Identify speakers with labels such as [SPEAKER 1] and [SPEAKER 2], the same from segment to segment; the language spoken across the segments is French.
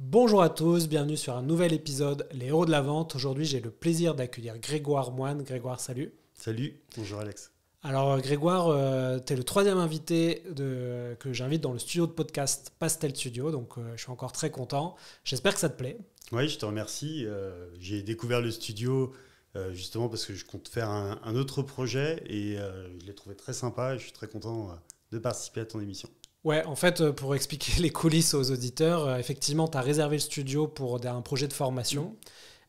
[SPEAKER 1] Bonjour à tous, bienvenue sur un nouvel épisode Les Héros de la Vente. Aujourd'hui, j'ai le plaisir d'accueillir Grégoire Moine. Grégoire, salut.
[SPEAKER 2] Salut, bonjour Alex.
[SPEAKER 1] Alors Grégoire, tu es le troisième invité que j'invite dans le studio de podcast Pastel Studio, donc je suis encore très content. J'espère que ça te plaît.
[SPEAKER 2] Oui, je te remercie. J'ai découvert le studio justement parce que je compte faire un autre projet et je l'ai trouvé très sympa et je suis très content de participer à ton émission.
[SPEAKER 1] Ouais, en fait, pour expliquer les coulisses aux auditeurs, effectivement, tu as réservé le studio pour un projet de formation.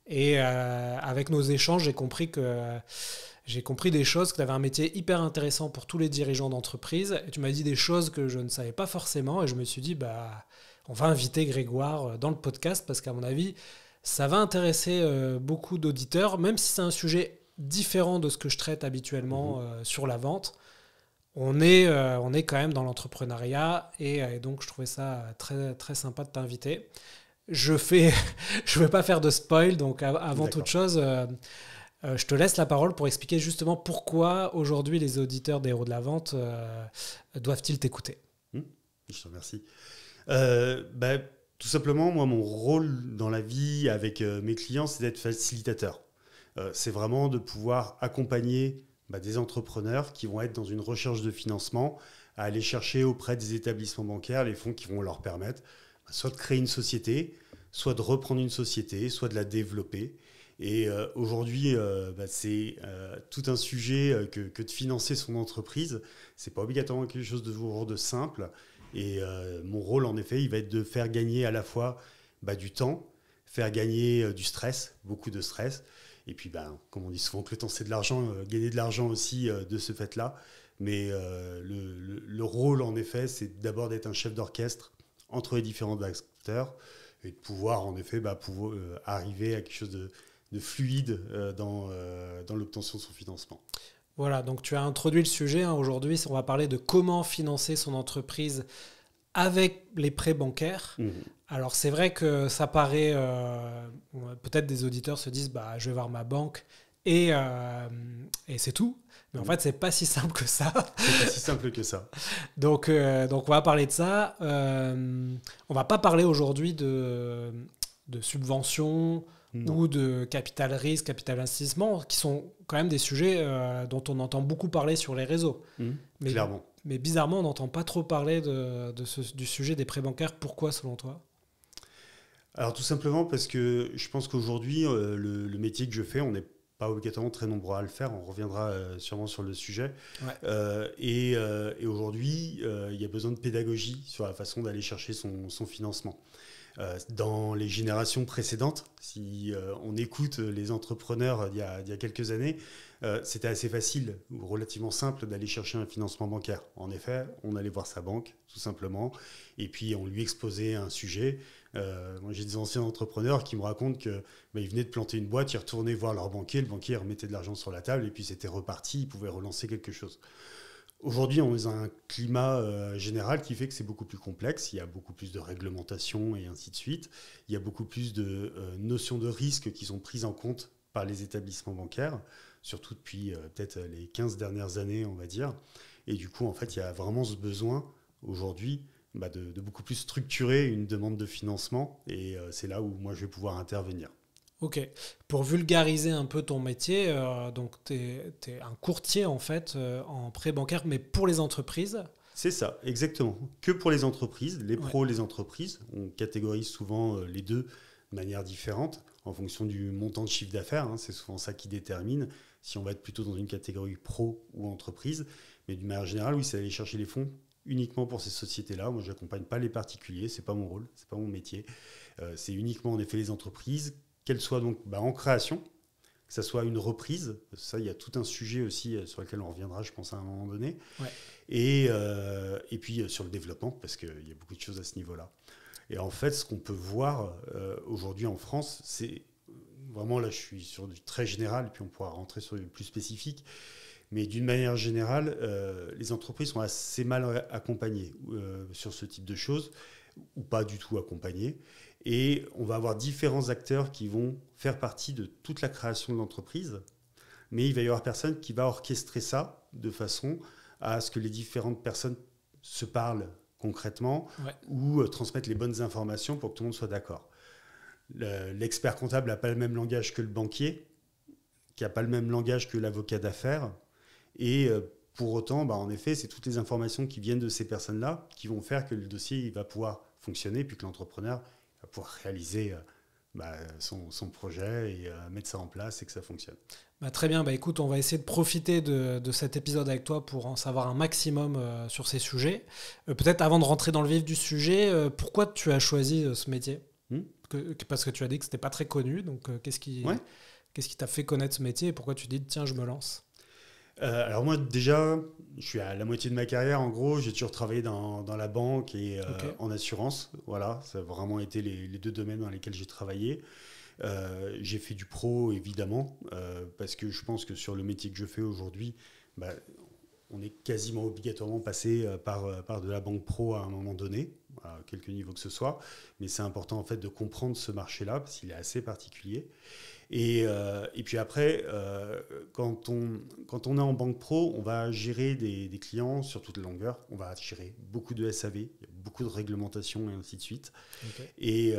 [SPEAKER 1] Et avec nos échanges, j'ai compris des choses, que tu avais un métier hyper intéressant pour tous les dirigeants d'entreprise. Et tu m'as dit des choses que je ne savais pas forcément. Et je me suis dit, on va inviter Grégoire dans le podcast parce qu'à mon avis, ça va intéresser beaucoup d'auditeurs, même si c'est un sujet différent de ce que je traite habituellement sur la vente. On est quand même dans l'entrepreneuriat et donc je trouvais ça très, très sympa de t'inviter. Je veux pas faire de spoil, donc avant toute chose, je te laisse la parole pour expliquer justement pourquoi aujourd'hui les auditeurs des Héros de la Vente doivent-ils t'écouter.
[SPEAKER 2] Je te remercie. Tout simplement, moi, mon rôle dans la vie avec mes clients, c'est d'être facilitateur. C'est vraiment de pouvoir accompagner des entrepreneurs qui vont être dans une recherche de financement, à aller chercher auprès des établissements bancaires les fonds qui vont leur permettre soit de créer une société, soit de reprendre une société, soit de la développer. Et aujourd'hui, c'est tout un sujet que de financer son entreprise. Ce n'est pas obligatoirement quelque chose de simple. Et mon rôle, en effet, il va être de faire gagner à la fois du temps, faire gagner du stress, beaucoup de stress. Et puis, comme on dit souvent que le temps, c'est de l'argent, gagner de l'argent aussi de ce fait-là. Mais le rôle, en effet, c'est d'abord d'être un chef d'orchestre entre les différents acteurs et de pouvoir, en effet, arriver à quelque chose de fluide dans l'obtention de son financement.
[SPEAKER 1] Voilà, donc tu as introduit le sujet. Aujourd'hui, on va parler de comment financer son entreprise avec les prêts bancaires. Alors c'est vrai que ça paraît, peut-être des auditeurs se disent, je vais voir ma banque et c'est tout. Mais en fait, c'est pas si simple que ça.
[SPEAKER 2] C'est pas si simple que ça.
[SPEAKER 1] Donc on va parler de ça. On va pas parler aujourd'hui de subventions ou de capital risque, capital investissement, qui sont quand même des sujets dont on entend beaucoup parler sur les réseaux.
[SPEAKER 2] Clairement.
[SPEAKER 1] Mais bizarrement, on n'entend pas trop parler du sujet des prêts bancaires. Pourquoi, selon toi ?
[SPEAKER 2] Alors tout simplement parce que je pense qu'aujourd'hui, le métier que je fais, on n'est pas obligatoirement très nombreux à le faire. On reviendra sûrement sur le sujet.
[SPEAKER 1] Ouais.
[SPEAKER 2] Et aujourd'hui, il y a besoin de pédagogie sur la façon d'aller chercher son financement. Dans les générations précédentes, si on écoute les entrepreneurs il y a quelques années, c'était assez facile ou relativement simple d'aller chercher un financement bancaire. En effet, on allait voir sa banque, tout simplement, et puis on lui exposait un sujet. Moi, j'ai des anciens entrepreneurs qui me racontent qu'ils venaient de planter une boîte, ils retournaient voir leur banquier, le banquier remettait de l'argent sur la table, et puis c'était reparti, ils pouvaient relancer quelque chose. Aujourd'hui, on est dans un climat général qui fait que c'est beaucoup plus complexe. Il y a beaucoup plus de réglementation et ainsi de suite. Il y a beaucoup plus de notions de risque qui sont prises en compte par les établissements bancaires, surtout depuis peut-être les 15 dernières années, on va dire. Et du coup, en fait, il y a vraiment ce besoin aujourd'hui de beaucoup plus structurer une demande de financement. Et c'est là où moi, je vais pouvoir intervenir.
[SPEAKER 1] Ok. Pour vulgariser un peu ton métier, donc tu es un courtier en fait en prêt bancaire, mais pour les entreprises.
[SPEAKER 2] C'est ça, exactement. Que pour les entreprises, les pros, les entreprises. On catégorise souvent les deux de manière différente en fonction du montant de chiffre d'affaires. C'est souvent ça qui détermine si on va être plutôt dans une catégorie pro ou entreprise. Mais d'une manière générale, oui, c'est aller chercher les fonds uniquement pour ces sociétés-là. Moi, je n'accompagne pas les particuliers, c'est pas mon rôle, c'est pas mon métier. C'est uniquement en effet les entreprises, qu'elles soient donc en création, que ça soit une reprise. Ça, il y a tout un sujet aussi sur lequel on reviendra, je pense, à un moment donné.
[SPEAKER 1] Ouais.
[SPEAKER 2] Et puis sur le développement, parce qu'il y a beaucoup de choses à ce niveau-là. Et en fait, ce qu'on peut voir aujourd'hui en France, c'est vraiment, là je suis sur du très général, et puis on pourra rentrer sur du plus spécifique, mais d'une manière générale, les entreprises sont assez mal accompagnées sur ce type de choses, ou pas du tout accompagnées. Et on va avoir différents acteurs qui vont faire partie de toute la création de l'entreprise, mais il va y avoir personne qui va orchestrer ça de façon à ce que les différentes personnes se parlent concrètement,
[SPEAKER 1] Ouais.
[SPEAKER 2] ou transmettre les bonnes informations pour que tout le monde soit d'accord. L'expert comptable n'a pas le même langage que le banquier, qui n'a pas le même langage que l'avocat d'affaires. Et pour autant, en effet, c'est toutes les informations qui viennent de ces personnes-là qui vont faire que le dossier il va pouvoir fonctionner, puis que l'entrepreneur va pouvoir réaliser son projet et mettre ça en place et que ça fonctionne.
[SPEAKER 1] Très bien, écoute, on va essayer de profiter de cet épisode avec toi pour en savoir un maximum sur ces sujets. Peut-être avant de rentrer dans le vif du sujet, pourquoi tu as choisi ce métier ? Parce que tu as dit que ce n'était pas très connu, donc qu'est-ce qui t'a fait connaître ce métier et pourquoi tu dis tiens, je me lance ?
[SPEAKER 2] Alors moi déjà, je suis à la moitié de ma carrière en gros, j'ai toujours travaillé dans la banque et en assurance, voilà, ça a vraiment été les deux domaines dans lesquels j'ai travaillé. J'ai fait du pro évidemment, parce que je pense que sur le métier que je fais aujourd'hui, on est quasiment obligatoirement passé par de la banque pro à un moment donné, à quelque niveau que ce soit, mais c'est important en fait de comprendre ce marché-là parce qu'il est assez particulier. Et puis après, quand on est en banque pro, on va gérer des clients sur toute la longueur. On va gérer beaucoup de SAV, il y a beaucoup de réglementations et ainsi de suite. Okay. Et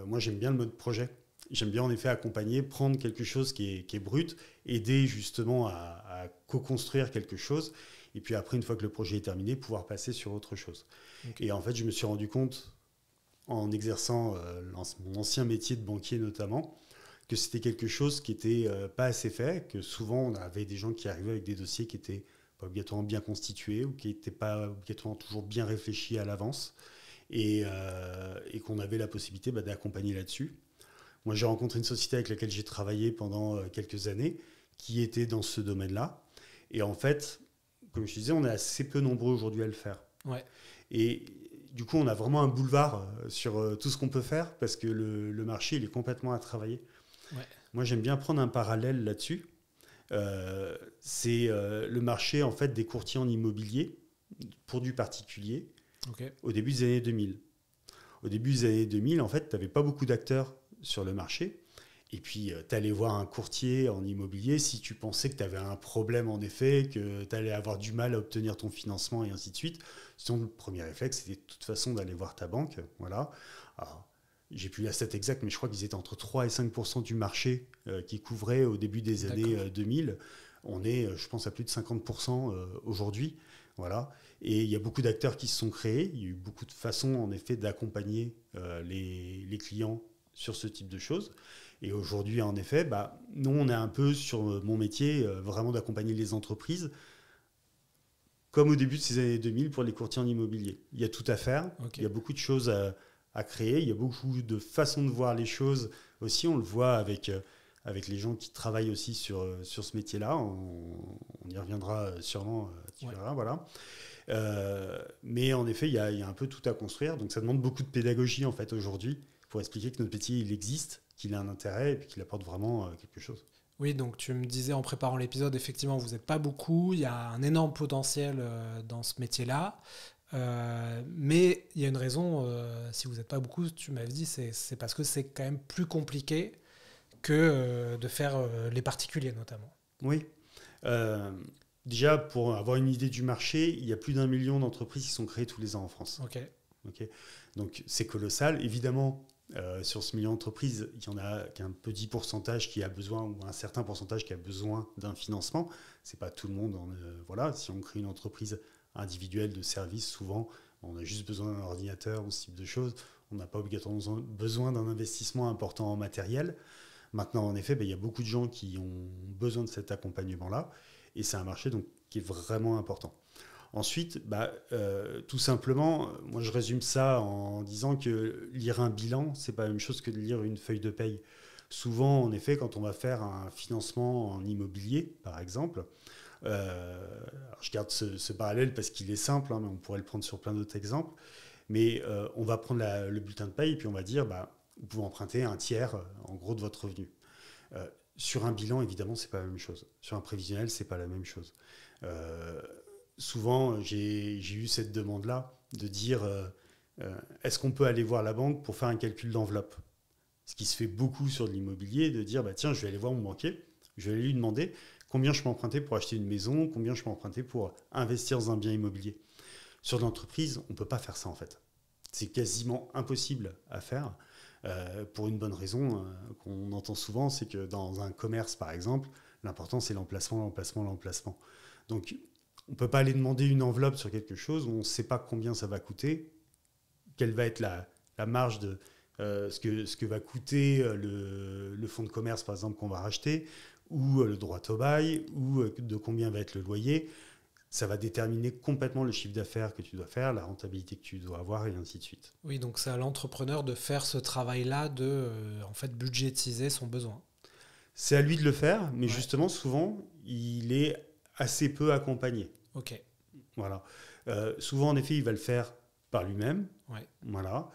[SPEAKER 2] moi, j'aime bien le mode projet. J'aime bien en effet accompagner, prendre quelque chose qui est brut, aider justement à co-construire quelque chose. Et puis après, une fois que le projet est terminé, pouvoir passer sur autre chose. Okay. Et en fait, je me suis rendu compte, en exerçant mon ancien métier de banquier notamment, que c'était quelque chose qui n'était pas assez fait, que souvent on avait des gens qui arrivaient avec des dossiers qui n'étaient pas obligatoirement bien constitués ou qui n'étaient pas obligatoirement toujours bien réfléchis à l'avance et qu'on avait la possibilité d'accompagner là-dessus. Moi, j'ai rencontré une société avec laquelle j'ai travaillé pendant quelques années qui était dans ce domaine-là. Et en fait, comme je disais, on est assez peu nombreux aujourd'hui à le faire.
[SPEAKER 1] Ouais.
[SPEAKER 2] Et du coup, on a vraiment un boulevard sur tout ce qu'on peut faire parce que le marché, il est complètement à travailler.
[SPEAKER 1] Ouais.
[SPEAKER 2] Moi, j'aime bien prendre un parallèle là-dessus. C'est le marché en fait, des courtiers en immobilier pour du particulier au début des années 2000. Au début des années 2000, en fait, tu n'avais pas beaucoup d'acteurs sur le marché. Et puis, tu allais voir un courtier en immobilier si tu pensais que tu avais un problème, en effet, que tu allais avoir du mal à obtenir ton financement et ainsi de suite. Ton premier réflexe, c'était de toute façon d'aller voir ta banque. Voilà. Alors, j'ai plus la stat exacte, mais je crois qu'ils étaient entre 3 et 5% du marché qui couvrait au début des années 2000. On est, je pense, à plus de 50% aujourd'hui. Voilà. Et il y a beaucoup d'acteurs qui se sont créés. Il y a eu beaucoup de façons, en effet, d'accompagner les clients sur ce type de choses. Et aujourd'hui, en effet, nous, on est un peu sur mon métier, vraiment d'accompagner les entreprises, comme au début de ces années 2000 pour les courtiers en immobilier. Il y a tout à faire. Okay. Il y a beaucoup de choses à créer. Il y a beaucoup de façons de voir les choses aussi. On le voit avec les gens qui travaillent aussi sur ce métier-là. On y reviendra sûrement, tu verras, voilà. Mais en effet, il y a un peu tout à construire. Donc ça demande beaucoup de pédagogie en fait aujourd'hui pour expliquer que notre métier, il existe, qu'il a un intérêt et puis qu'il apporte vraiment quelque chose.
[SPEAKER 1] Oui, donc tu me disais en préparant l'épisode, effectivement, vous n'êtes pas beaucoup. Il y a un énorme potentiel dans ce métier-là. Mais il y a une raison, si vous n'êtes pas beaucoup, tu m'avais dit, c'est parce que c'est quand même plus compliqué que de faire les particuliers notamment.
[SPEAKER 2] Oui. Déjà, pour avoir une idée du marché, il y a plus d'1 million d'entreprises qui sont créées tous les ans en France.
[SPEAKER 1] Okay.
[SPEAKER 2] Donc c'est colossal. Évidemment, sur ce million d'entreprises, il y en a qu'un petit pourcentage qui a besoin, ou un certain pourcentage qui a besoin d'un financement. Ce n'est pas tout le monde. Voilà, si on crée une entreprise individuelle de service, souvent, on a juste besoin d'un ordinateur ou ce type de choses. On n'a pas obligatoirement besoin d'un investissement important en matériel. Maintenant, en effet, il y a beaucoup de gens qui ont besoin de cet accompagnement-là. Et c'est un marché donc, qui est vraiment important. Ensuite, tout simplement, moi je résume ça en disant que lire un bilan, ce n'est pas la même chose que de lire une feuille de paye. Souvent, en effet, quand on va faire un financement en immobilier, par exemple, je garde ce parallèle parce qu'il est simple, mais on pourrait le prendre sur plein d'autres exemples, mais on va prendre le bulletin de paye et puis on va dire, vous pouvez emprunter un tiers, en gros, de votre revenu. Sur un bilan, évidemment, ce n'est pas la même chose. Sur un prévisionnel, ce n'est pas la même chose. Souvent, j'ai eu cette demande-là de dire est-ce qu'on peut aller voir la banque pour faire un calcul d'enveloppe ? Ce qui se fait beaucoup sur de l'immobilier, de dire tiens, je vais aller voir mon banquier, je vais aller lui demander combien je peux emprunter pour acheter une maison, combien je peux emprunter pour investir dans un bien immobilier. Sur l'entreprise, on ne peut pas faire ça en fait. C'est quasiment impossible à faire pour une bonne raison qu'on entend souvent, c'est que dans un commerce par exemple, l'important c'est l'emplacement. Donc on ne peut pas aller demander une enveloppe sur quelque chose où on ne sait pas combien ça va coûter, quelle va être la marge de ce que va coûter le fonds de commerce par exemple qu'on va racheter, ou le droit au bail, ou de combien va être le loyer. Ça va déterminer complètement le chiffre d'affaires que tu dois faire, la rentabilité que tu dois avoir, et ainsi de suite.
[SPEAKER 1] Oui, donc c'est à l'entrepreneur de faire ce travail-là, de en fait budgétiser son besoin.
[SPEAKER 2] C'est à lui de le faire, mais justement, souvent, il est assez peu accompagné.
[SPEAKER 1] Ok.
[SPEAKER 2] Voilà. Souvent, en effet, il va le faire par lui-même.
[SPEAKER 1] Ouais.
[SPEAKER 2] Voilà.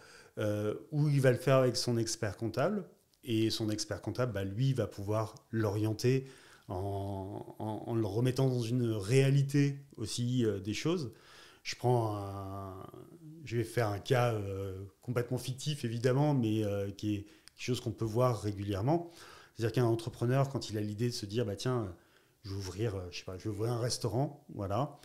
[SPEAKER 2] Ou il va le faire avec son expert comptable. Et son expert comptable, lui, va pouvoir l'orienter en le remettant dans une réalité aussi des choses. Je vais faire un cas complètement fictif, évidemment, mais qui est quelque chose qu'on peut voir régulièrement. C'est-à-dire qu'un entrepreneur, quand il a l'idée de se dire, tiens, je vais ouvrir un restaurant, voilà,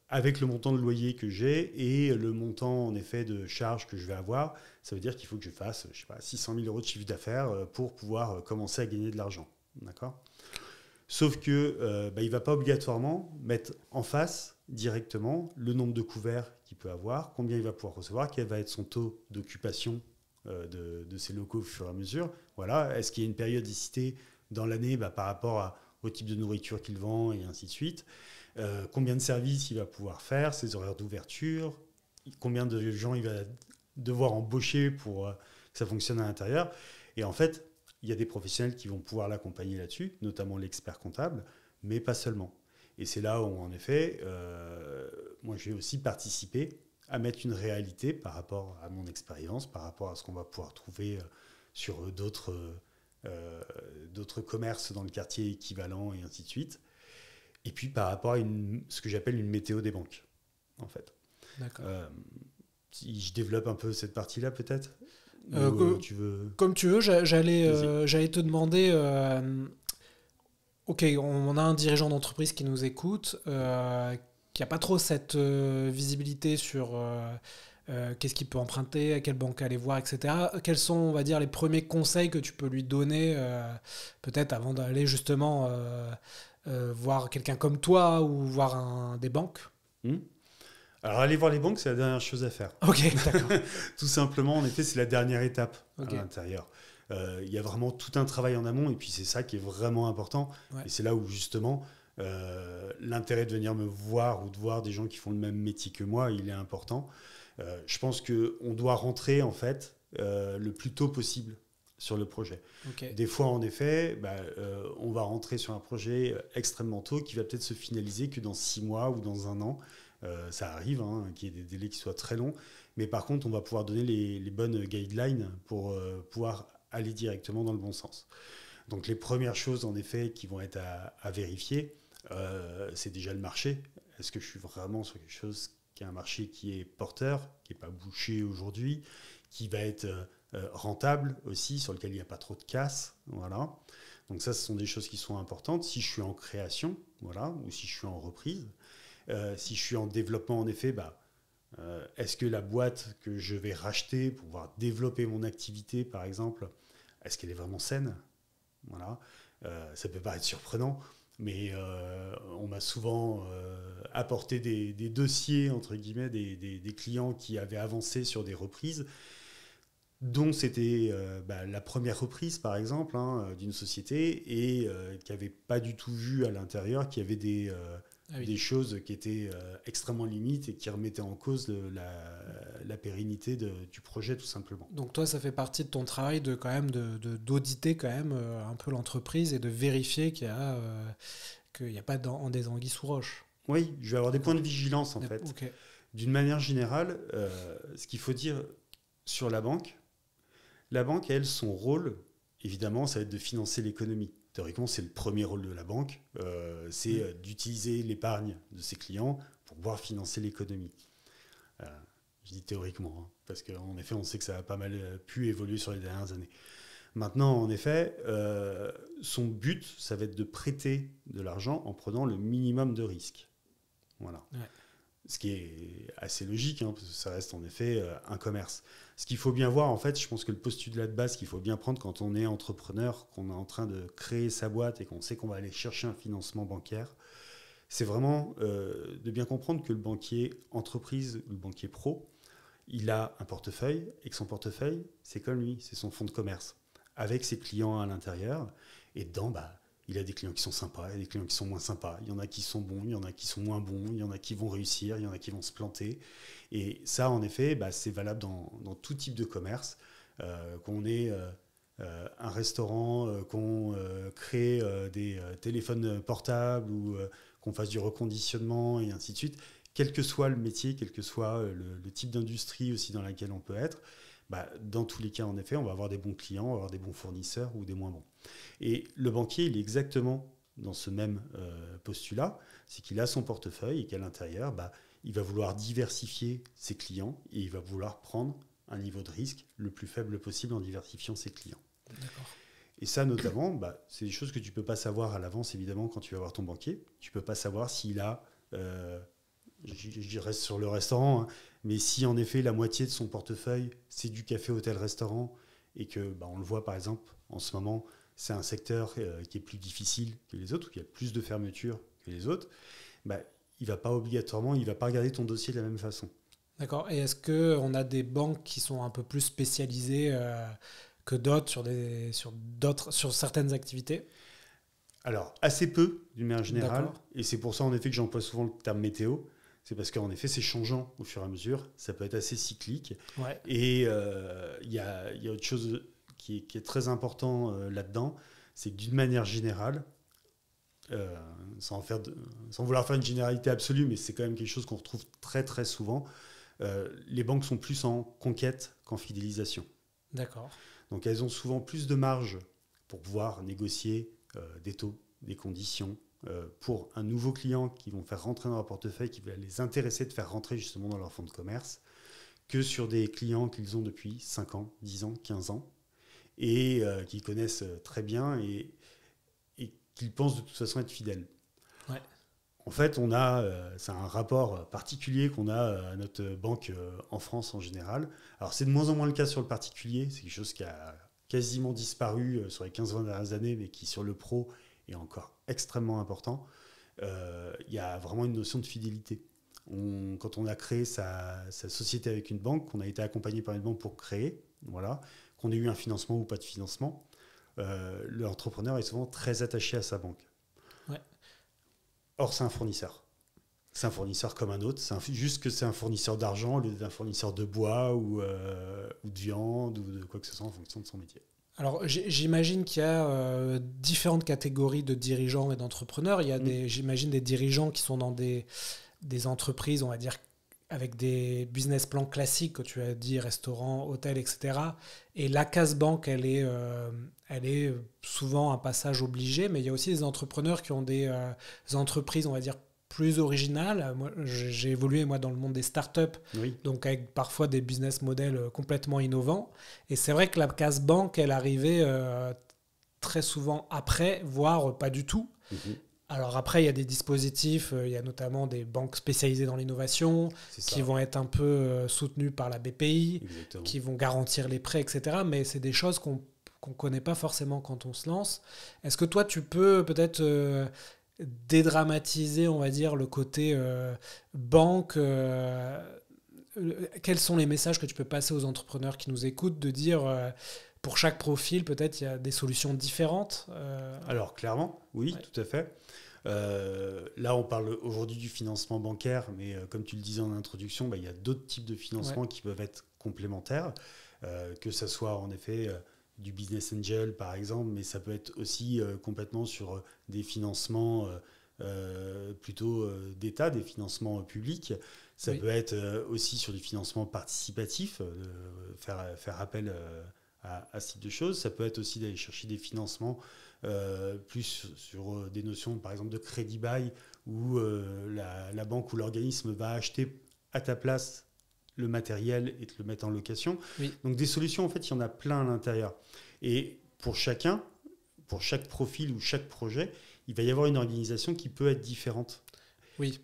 [SPEAKER 2] avec le montant de loyer que j'ai et le montant, en effet, de charges que je vais avoir, ça veut dire qu'il faut que je fasse, 600 000 euros de chiffre d'affaires pour pouvoir commencer à gagner de l'argent. D'accord ? Sauf que il ne va pas obligatoirement mettre en face directement le nombre de couverts qu'il peut avoir, combien il va pouvoir recevoir, quel va être son taux d'occupation de ses locaux au fur et à mesure. Voilà. Est-ce qu'il y a une périodicité dans l'année par rapport au type de nourriture qu'il vend et ainsi de suite. Combien de services il va pouvoir faire, ses horaires d'ouverture, combien de gens il va devoir embaucher pour que ça fonctionne à l'intérieur. Et en fait, il y a des professionnels qui vont pouvoir l'accompagner là-dessus, notamment l'expert comptable, mais pas seulement. Et c'est là où, en effet, moi, je vais aussi participer à mettre une réalité par rapport à mon expérience, par rapport à ce qu'on va pouvoir trouver sur d'autres commerces dans le quartier équivalent et ainsi de suite. Et puis par rapport à ce que j'appelle une météo des banques, en fait.
[SPEAKER 1] D'accord.
[SPEAKER 2] Si je développe un peu cette partie-là, peut-être tu veux...
[SPEAKER 1] Comme tu veux, j'allais te demander... ok, on a un dirigeant d'entreprise qui nous écoute, qui n'a pas trop cette visibilité sur qu'est-ce qu'il peut emprunter, à quelle banque aller voir, etc. Quels sont, on va dire, les premiers conseils que tu peux lui donner, peut-être avant d'aller justement voir quelqu'un comme toi ou voir des banques?
[SPEAKER 2] Alors, aller voir les banques, c'est la dernière chose à faire.
[SPEAKER 1] Ok, d'accord.
[SPEAKER 2] Tout simplement, en effet, c'est la dernière étape à l'intérieur. Il y a vraiment tout un travail en amont, et puis c'est ça qui est vraiment important. Ouais. Et c'est là où, justement, l'intérêt de venir me voir ou de voir des gens qui font le même métier que moi, il est important. Je pense qu'on doit rentrer, en fait, le plus tôt possible sur le projet. Okay. Des fois, en effet, on va rentrer sur un projet extrêmement tôt qui va peut-être se finaliser que dans 6 mois ou dans 1 an. Ça arrive, qu'il y ait des délais qui soient très longs. Mais par contre, on va pouvoir donner les bonnes guidelines pour pouvoir aller directement dans le bon sens. Donc, les premières choses, en effet, qui vont être à vérifier, c'est déjà le marché. Est-ce que je suis vraiment sur quelque chose qui est un marché qui est porteur, qui n'est pas bouché aujourd'hui, qui va être rentable aussi, sur lequel il n'y a pas trop de casse, voilà. Donc ça, ce sont des choses qui sont importantes. Si je suis en création, voilà, ou si je suis en reprise, si je suis en développement, en effet, est-ce que la boîte que je vais racheter pour pouvoir développer mon activité, par exemple, est-ce qu'elle est vraiment saine? Voilà. Ça peut paraître surprenant, mais on m'a souvent apporté des dossiers, entre guillemets, des clients qui avaient avancé sur des reprises, dont c'était la première reprise, par exemple, d'une société, et qui n'avait pas du tout vu à l'intérieur qu'il y avait des choses qui étaient extrêmement limites et qui remettaient en cause la pérennité du projet, tout simplement.
[SPEAKER 1] Donc toi, ça fait partie de ton travail d'auditer quand même un peu l'entreprise et de vérifier qu'il n'y a pas des anguilles sous roche.
[SPEAKER 2] Oui, je vais avoir des points de vigilance, en fait. Okay. D'une manière générale, ce qu'il faut dire sur la banque, elle, son rôle, évidemment, ça va être de financer l'économie. Théoriquement, c'est le premier rôle de la banque, c'est d'utiliser l'épargne de ses clients pour pouvoir financer l'économie. Je dis théoriquement, parce qu'en effet, on sait que ça a pas mal pu évoluer sur les dernières années. Maintenant, en effet, son but, ça va être de prêter de l'argent en prenant le minimum de risques. Voilà. Ouais. Ce qui est assez logique, parce que ça reste en effet un commerce. Ce qu'il faut bien voir, en fait, je pense que le postulat de base qu'il faut bien prendre quand on est entrepreneur, qu'on est en train de créer sa boîte et qu'on sait qu'on va aller chercher un financement bancaire, c'est vraiment de bien comprendre que le banquier entreprise, le banquier pro, il a un portefeuille et que son portefeuille, c'est comme lui, c'est son fonds de commerce, avec ses clients à l'intérieur. Et dedans, il a des clients qui sont sympas, il y a des clients qui sont moins sympas. Il y en a qui sont bons, il y en a qui sont moins bons, il y en a qui vont réussir, il y en a qui vont se planter. Et ça, en effet, c'est valable dans tout type de commerce. Qu'on ait un restaurant, qu'on crée des téléphones portables ou qu'on fasse du reconditionnement et ainsi de suite. Quel que soit le métier, quel que soit le type d'industrie aussi dans laquelle on peut être, dans tous les cas, en effet, on va avoir des bons clients, on va avoir des bons fournisseurs ou des moins bons. Et le banquier, il est exactement dans ce même postulat, c'est qu'il a son portefeuille et qu'à l'intérieur, il va vouloir diversifier ses clients et il va vouloir prendre un niveau de risque le plus faible possible en diversifiant ses clients.
[SPEAKER 1] D'accord.
[SPEAKER 2] Et ça, notamment, c'est des choses que tu ne peux pas savoir à l'avance, évidemment, quand tu vas voir ton banquier. Tu ne peux pas savoir s'il a... je reste sur le restaurant, mais si en effet la moitié de son portefeuille c'est du café, hôtel, restaurant et que on le voit par exemple en ce moment, c'est un secteur qui est plus difficile que les autres, où il y a plus de fermetures que les autres, il va pas regarder ton dossier de la même façon.
[SPEAKER 1] D'accord. Et est-ce qu'on a des banques qui sont un peu plus spécialisées que d'autres sur certaines activités?
[SPEAKER 2] Alors, assez peu, d'une manière générale.
[SPEAKER 1] D'accord.
[SPEAKER 2] Et c'est pour ça, en effet, que j'emploie souvent le terme météo. C'est parce qu'en effet, c'est changeant au fur et à mesure. Ça peut être assez cyclique.
[SPEAKER 1] Ouais.
[SPEAKER 2] Et il y a autre chose qui est très important là-dedans. C'est que d'une manière générale, sans vouloir faire une généralité absolue, mais c'est quand même quelque chose qu'on retrouve très, très souvent, les banques sont plus en conquête qu'en fidélisation.
[SPEAKER 1] D'accord.
[SPEAKER 2] Donc, elles ont souvent plus de marge pour pouvoir négocier des taux, des conditions, pour un nouveau client qui vont faire rentrer dans leur portefeuille, qui va les intéresser de faire rentrer justement dans leur fonds de commerce, que sur des clients qu'ils ont depuis 5 ans, 10 ans, 15 ans, et qu'ils connaissent très bien et qu'ils pensent de toute façon être fidèles.
[SPEAKER 1] Ouais.
[SPEAKER 2] En fait, c'est un rapport particulier qu'on a à notre banque en France en général. Alors, c'est de moins en moins le cas sur le particulier, c'est quelque chose qui a quasiment disparu sur les 15-20 dernières années, mais qui, sur le pro, est encore extrêmement important. Il y a vraiment une notion de fidélité. Quand on a créé sa société avec une banque, qu'on a été accompagné par une banque pour créer, voilà, qu'on ait eu un financement ou pas de financement, l'entrepreneur est souvent très attaché à sa banque.
[SPEAKER 1] Ouais.
[SPEAKER 2] Or, c'est un fournisseur. C'est un fournisseur comme un autre. Juste que c'est un fournisseur d'argent au lieu d'un fournisseur de bois ou de viande ou de quoi que ce soit en fonction de son métier.
[SPEAKER 1] Alors, j'imagine qu'il y a différentes catégories de dirigeants et d'entrepreneurs. Il y a j'imagine des dirigeants qui sont dans des entreprises, on va dire, avec des business plans classiques, que tu as dit, restaurants, hôtels, etc. Et la case-banque, elle est souvent un passage obligé, mais il y a aussi des entrepreneurs qui ont des entreprises, on va dire, plus originales. Moi, j'ai évolué dans le monde des startups, donc avec parfois des business models complètement innovants. Et c'est vrai que la case-banque, elle arrivait très souvent après, voire pas du tout. Alors après, il y a des dispositifs, il y a notamment des banques spécialisées dans l'innovation qui vont être un peu soutenues par la BPI, Exactement. Qui vont garantir les prêts, etc. Mais c'est des choses qu'on ne connaît pas forcément quand on se lance. Est-ce que toi, tu peux peut-être dédramatiser, on va dire, le côté banque quels sont les messages que tu peux passer aux entrepreneurs qui nous écoutent, de dire pour chaque profil, peut-être il y a des solutions différentes
[SPEAKER 2] Alors clairement, oui, ouais. Tout à fait. Là, on parle aujourd'hui du financement bancaire, mais comme tu le disais en introduction, il y a d'autres types de financement qui peuvent être complémentaires, que ce soit en effet du business angel par exemple, mais ça peut être aussi complètement sur des financements plutôt d'État, des financements publics. Ça peut être aussi sur du financement participatif, faire appel à ce type de choses. Ça peut être aussi d'aller chercher des financements plus sur des notions, par exemple, de crédit bail, où la banque ou l'organisme va acheter à ta place le matériel et te le mettre en location. Oui. Donc des solutions, en fait, il y en a plein à l'intérieur. Et pour chaque profil ou chaque projet, il va y avoir une organisation qui peut être différente.
[SPEAKER 1] Oui.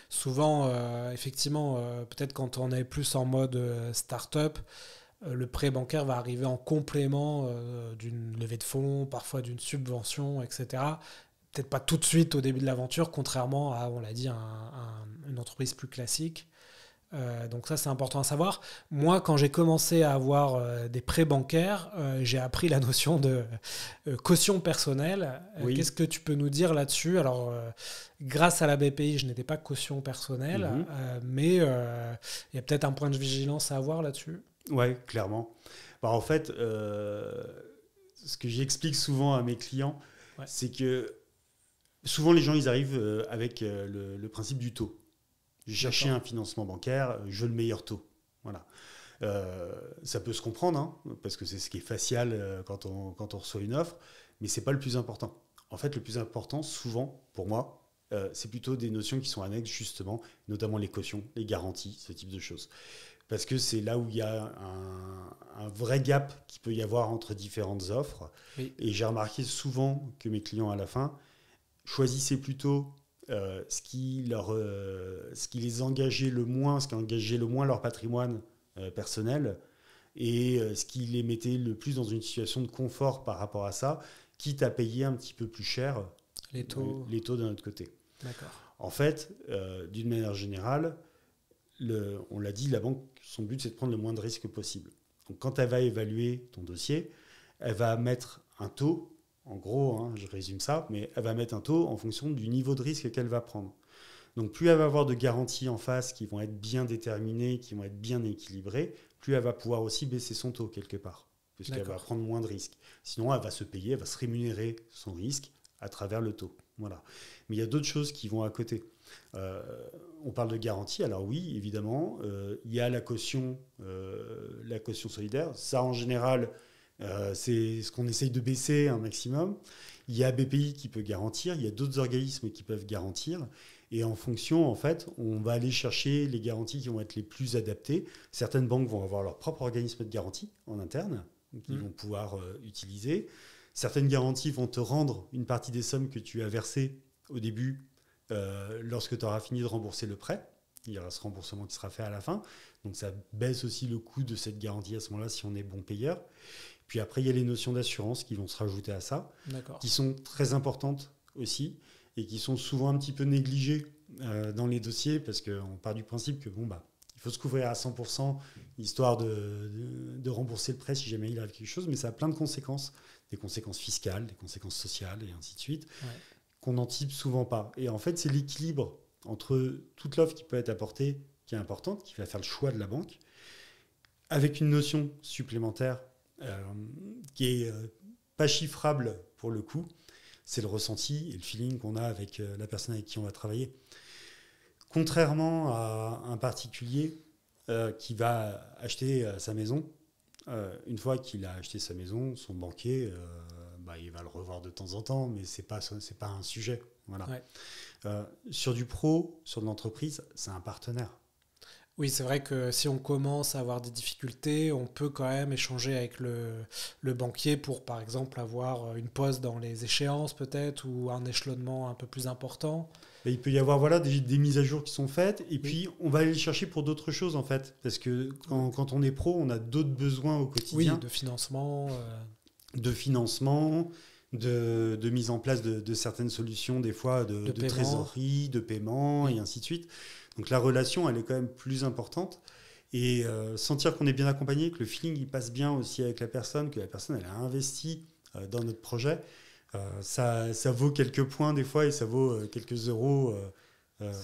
[SPEAKER 1] Souvent, effectivement, peut-être quand on est plus en mode start-up, le prêt bancaire va arriver en complément d'une levée de fonds, parfois d'une subvention, etc. Peut-être pas tout de suite au début de l'aventure, contrairement à, on l'a dit, une entreprise plus classique. Donc ça, c'est important à savoir. Moi, quand j'ai commencé à avoir des prêts bancaires, j'ai appris la notion de caution personnelle.
[SPEAKER 2] Oui.
[SPEAKER 1] Qu'est-ce que tu peux nous dire là-dessus? Alors, grâce à la BPI, je n'étais pas caution personnelle, mais il y a peut-être un point de vigilance à avoir là-dessus.
[SPEAKER 2] Oui, clairement. Bah, en fait, ce que j'explique souvent à mes clients, c'est que souvent les gens, ils arrivent avec le principe du taux. J'ai cherché un financement bancaire, je veux le meilleur taux. Voilà. Ça peut se comprendre, hein, parce que c'est ce qui est facial quand on reçoit une offre, mais ce n'est pas le plus important. En fait, le plus important, souvent, pour moi, c'est plutôt des notions qui sont annexes, justement, notamment les cautions, les garanties, ce type de choses. Parce que c'est là où il y a un vrai gap qu'il peut y avoir entre différentes offres.
[SPEAKER 1] Oui.
[SPEAKER 2] Et j'ai remarqué souvent que mes clients, à la fin, choisissaient plutôt ce qui les engageait le moins, ce qui engageait le moins leur patrimoine personnel, et ce qui les mettait le plus dans une situation de confort par rapport à ça, quitte à payer un petit peu plus cher
[SPEAKER 1] les taux
[SPEAKER 2] d'un autre côté.
[SPEAKER 1] D'accord.
[SPEAKER 2] En fait, d'une manière générale, on l'a dit, la banque, son but, c'est de prendre le moins de risques possible. Donc, quand elle va évaluer ton dossier, elle va mettre un taux. En gros, hein, je résume ça, mais elle va mettre un taux en fonction du niveau de risque qu'elle va prendre. Donc plus elle va avoir de garanties en face qui vont être bien déterminées, qui vont être bien équilibrées, plus elle va pouvoir aussi baisser son taux quelque part, puisqu'elle va prendre moins de risques. Sinon, elle va se payer, elle va se rémunérer son risque à travers le taux. Voilà. Mais il y a d'autres choses qui vont à côté. On parle de garantie, alors oui, évidemment, il y a la caution solidaire. Ça, en général, c'est ce qu'on essaye de baisser un maximum. Il y a BPI qui peut garantir, il y a d'autres organismes qui peuvent garantir. Et en fonction, en fait, on va aller chercher les garanties qui vont être les plus adaptées. Certaines banques vont avoir leur propre organisme de garantie en interne, qu'ils vont pouvoir utiliser. Certaines garanties vont te rendre une partie des sommes que tu as versées au début lorsque tu auras fini de rembourser le prêt. Il y aura ce remboursement qui sera fait à la fin. Donc ça baisse aussi le coût de cette garantie à ce moment-là si on est bon payeur. Puis après, il y a les notions d'assurance qui vont se rajouter à ça, qui sont très importantes aussi et qui sont souvent un petit peu négligées dans les dossiers parce qu'on part du principe que il faut se couvrir à 100% histoire de rembourser le prêt si jamais il arrive quelque chose, mais ça a plein de conséquences, des conséquences fiscales, des conséquences sociales et ainsi de suite, qu'on n'anticipe souvent pas. Et en fait, c'est l'équilibre entre toute l'offre qui peut être apportée, qui est importante, qui va faire le choix de la banque, avec une notion supplémentaire qui est pas chiffrable pour le coup, c'est le ressenti et le feeling qu'on a avec la personne avec qui on va travailler. Contrairement à un particulier qui va acheter sa maison, une fois qu'il a acheté sa maison, son banquier, il va le revoir de temps en temps, mais c'est pas un sujet. Voilà. Sur du pro, sur de l'entreprise, c'est un partenaire.
[SPEAKER 1] Oui, c'est vrai que si on commence à avoir des difficultés, on peut quand même échanger avec le banquier pour, par exemple, avoir une pause dans les échéances peut-être ou un échelonnement un peu plus important.
[SPEAKER 2] Et il peut y avoir des mises à jour qui sont faites et puis on va aller les chercher pour d'autres choses en fait. Parce que quand on est pro, on a d'autres besoins au quotidien.
[SPEAKER 1] Oui, de financement.
[SPEAKER 2] De financement, de mise en place de certaines solutions, des fois de trésorerie, de paiement et ainsi de suite. Donc la relation, elle est quand même plus importante. Et sentir qu'on est bien accompagné, que le feeling il passe bien aussi avec la personne, que la personne elle a investi dans notre projet, ça vaut quelques points des fois et ça vaut quelques euros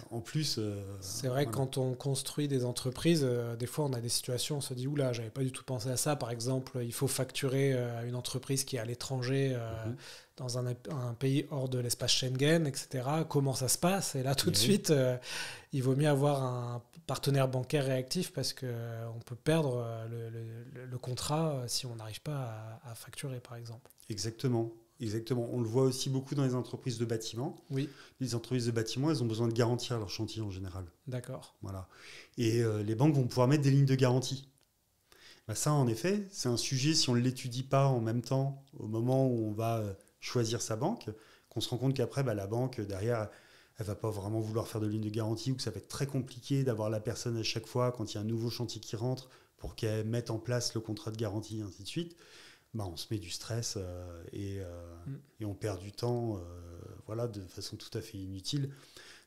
[SPEAKER 2] en plus.
[SPEAKER 1] C'est vrai que quand on construit des entreprises, des fois on a des situations, on se dit oula, j'avais pas du tout pensé à ça. Par exemple, il faut facturer une entreprise qui est à l'étranger dans un pays hors de l'espace Schengen, etc. Comment ça se passe? Et là, tout de suite, il vaut mieux avoir un partenaire bancaire réactif parce qu'on peut perdre le contrat si on n'arrive pas à facturer, par exemple.
[SPEAKER 2] Exactement. On le voit aussi beaucoup dans les entreprises de bâtiment.
[SPEAKER 1] Oui.
[SPEAKER 2] Les entreprises de bâtiment, elles ont besoin de garantir leur chantier en général.
[SPEAKER 1] D'accord.
[SPEAKER 2] Voilà. Et les banques vont pouvoir mettre des lignes de garantie. Ça, en effet, c'est un sujet, si on ne l'étudie pas en même temps, au moment où on va choisir sa banque, qu'on se rend compte qu'après, la banque, derrière, elle va pas vraiment vouloir faire de ligne de garantie ou que ça va être très compliqué d'avoir la personne à chaque fois quand il y a un nouveau chantier qui rentre pour qu'elle mette en place le contrat de garantie, et ainsi de suite, on se met du stress et on perd du temps voilà, de façon tout à fait inutile.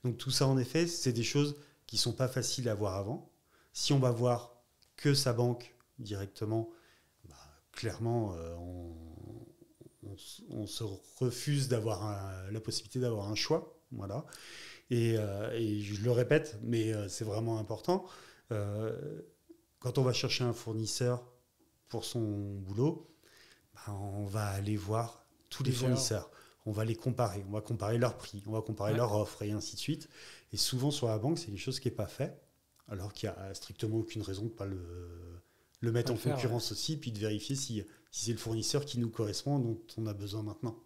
[SPEAKER 2] Donc tout ça, en effet, c'est des choses qui ne sont pas faciles à voir avant. Si on va voir que sa banque directement, clairement, on se refuse d'avoir la possibilité d'avoir un choix. Voilà. Et je le répète, mais c'est vraiment important. Quand on va chercher un fournisseur pour son boulot, on va aller voir tous les fournisseurs. On va les comparer. On va comparer leur prix, on va comparer leur offre et ainsi de suite. Et souvent, sur la banque, c'est quelque chose qui n'est pas fait, alors qu'il n'y a strictement aucune raison de ne pas le mettre en concurrence aussi, puis de vérifier si c'est le fournisseur qui nous correspond, dont on a besoin maintenant.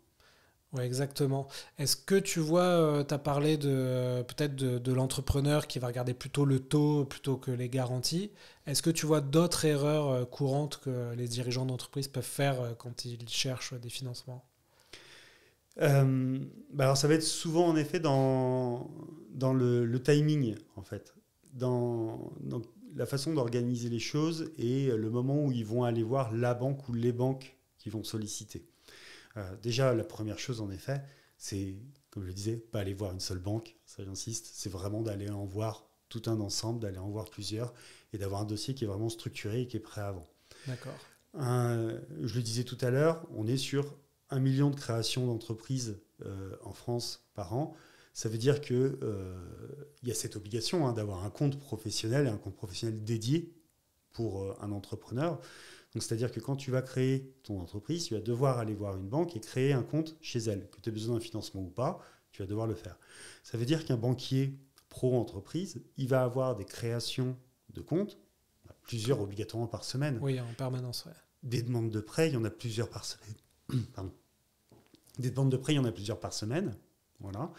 [SPEAKER 1] Oui, exactement. Est-ce que tu vois, tu as parlé peut-être de l'entrepreneur qui va regarder plutôt le taux plutôt que les garanties. Est-ce que tu vois d'autres erreurs courantes que les dirigeants d'entreprise peuvent faire quand ils cherchent des financements ?
[SPEAKER 2] Alors ça va être souvent en effet dans le timing, en fait. Dans la façon d'organiser les choses et le moment où ils vont aller voir la banque ou les banques qui vont solliciter. Déjà, la première chose, en effet, c'est, comme je le disais, pas aller voir une seule banque, ça j'insiste, c'est vraiment d'aller en voir tout un ensemble, d'aller en voir plusieurs et d'avoir un dossier qui est vraiment structuré et qui est prêt avant.
[SPEAKER 1] D'accord.
[SPEAKER 2] Je le disais tout à l'heure, on est sur 1 million de créations d'entreprises en France par an. Ça veut dire qu'il y a cette obligation d'avoir un compte professionnel et un compte professionnel dédié pour un entrepreneur. Donc, c'est-à-dire que quand tu vas créer ton entreprise, tu vas devoir aller voir une banque et créer un compte chez elle. Que tu aies besoin d'un financement ou pas, tu vas devoir le faire. Ça veut dire qu'un banquier pro-entreprise, il va avoir des créations de comptes, plusieurs obligatoirement par semaine.
[SPEAKER 1] Oui, en permanence, ouais.
[SPEAKER 2] Des demandes de prêt, il y en a plusieurs par semaine. Pardon. Des demandes de prêt, il y en a plusieurs par semaine. Voilà.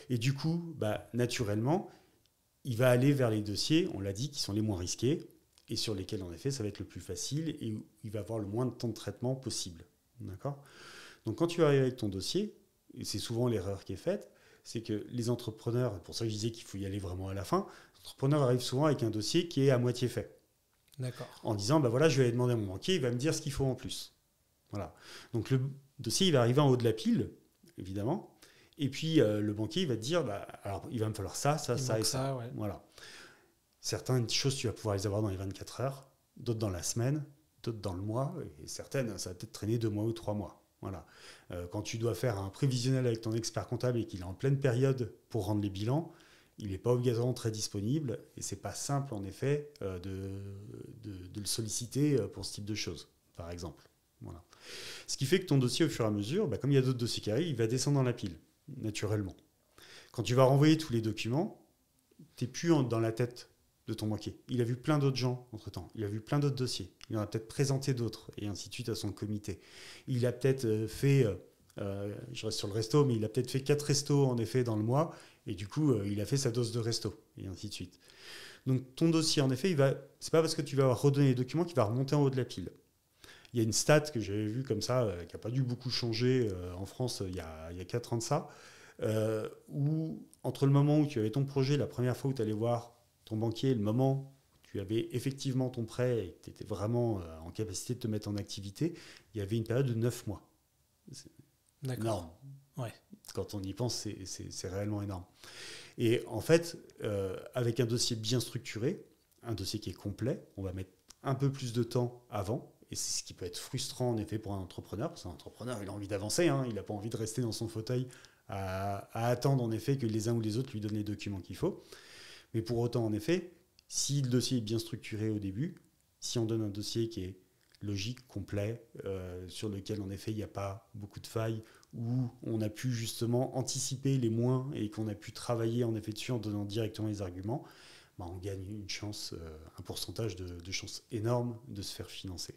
[SPEAKER 2] Et du coup, naturellement, il va aller vers les dossiers, on l'a dit, qui sont les moins risqués et sur lesquels, en effet, ça va être le plus facile et où il va avoir le moins de temps de traitement possible. D'accord ? Donc, quand tu arrives avec ton dossier, et c'est souvent l'erreur qui est faite, c'est que les entrepreneurs, c'est pour ça que je disais qu'il faut y aller vraiment à la fin, les entrepreneurs arrivent souvent avec un dossier qui est à moitié fait.
[SPEAKER 1] D'accord.
[SPEAKER 2] En disant, voilà, je vais aller demander à mon banquier, il va me dire ce qu'il faut en plus. Voilà. Donc, le dossier, il va arriver en haut de la pile, évidemment. Et puis, le banquier, il va te dire, alors, il va me falloir ça et ça.
[SPEAKER 1] Ouais.
[SPEAKER 2] Voilà. Certaines choses, tu vas pouvoir les avoir dans les 24 heures, d'autres dans la semaine, d'autres dans le mois, et certaines, ça va peut-être traîner 2 mois ou 3 mois. Voilà. Quand tu dois faire un prévisionnel avec ton expert comptable et qu'il est en pleine période pour rendre les bilans, il n'est pas obligatoirement très disponible, et c'est pas simple, en effet, de le solliciter pour ce type de choses, par exemple. Voilà. Ce qui fait que ton dossier, au fur et à mesure, comme il y a d'autres dossiers qui arrivent, il va descendre dans la pile, naturellement. Quand tu vas renvoyer tous les documents, tu n'es plus dans la tête de ton banquier. Il a vu plein d'autres gens entre-temps. Il a vu plein d'autres dossiers. Il en a peut-être présenté d'autres, et ainsi de suite à son comité. Il a peut-être fait, je reste sur le resto, mais il a peut-être fait 4 restos, en effet, dans le mois, et du coup, il a fait sa dose de resto, et ainsi de suite. Donc, ton dossier, en effet, c'est pas parce que tu vas redonner les documents qu'il va remonter en haut de la pile. Il y a une stat que j'avais vue comme ça, qui n'a pas dû beaucoup changer en France il y a 4 ans de ça, où entre le moment où tu avais ton projet, la première fois où tu allais voir ton banquier, le moment où tu avais effectivement ton prêt et que tu étais vraiment en capacité de te mettre en activité, il y avait une période de 9 mois. C'est énorme.
[SPEAKER 1] Ouais.
[SPEAKER 2] Quand on y pense, c'est réellement énorme. Et en fait, avec un dossier bien structuré, un dossier qui est complet, on va mettre un peu plus de temps avant. Et c'est ce qui peut être frustrant en effet pour un entrepreneur, parce qu'un entrepreneur, il a envie d'avancer, il n'a pas envie de rester dans son fauteuil à attendre en effet que les uns ou les autres lui donnent les documents qu'il faut. Mais pour autant, en effet, si le dossier est bien structuré au début, si on donne un dossier qui est logique, complet, sur lequel en effet il n'y a pas beaucoup de failles, où on a pu justement anticiper les moins et qu'on a pu travailler en effet dessus en donnant directement les arguments, on gagne une chance, un pourcentage de chance énorme de se faire financer.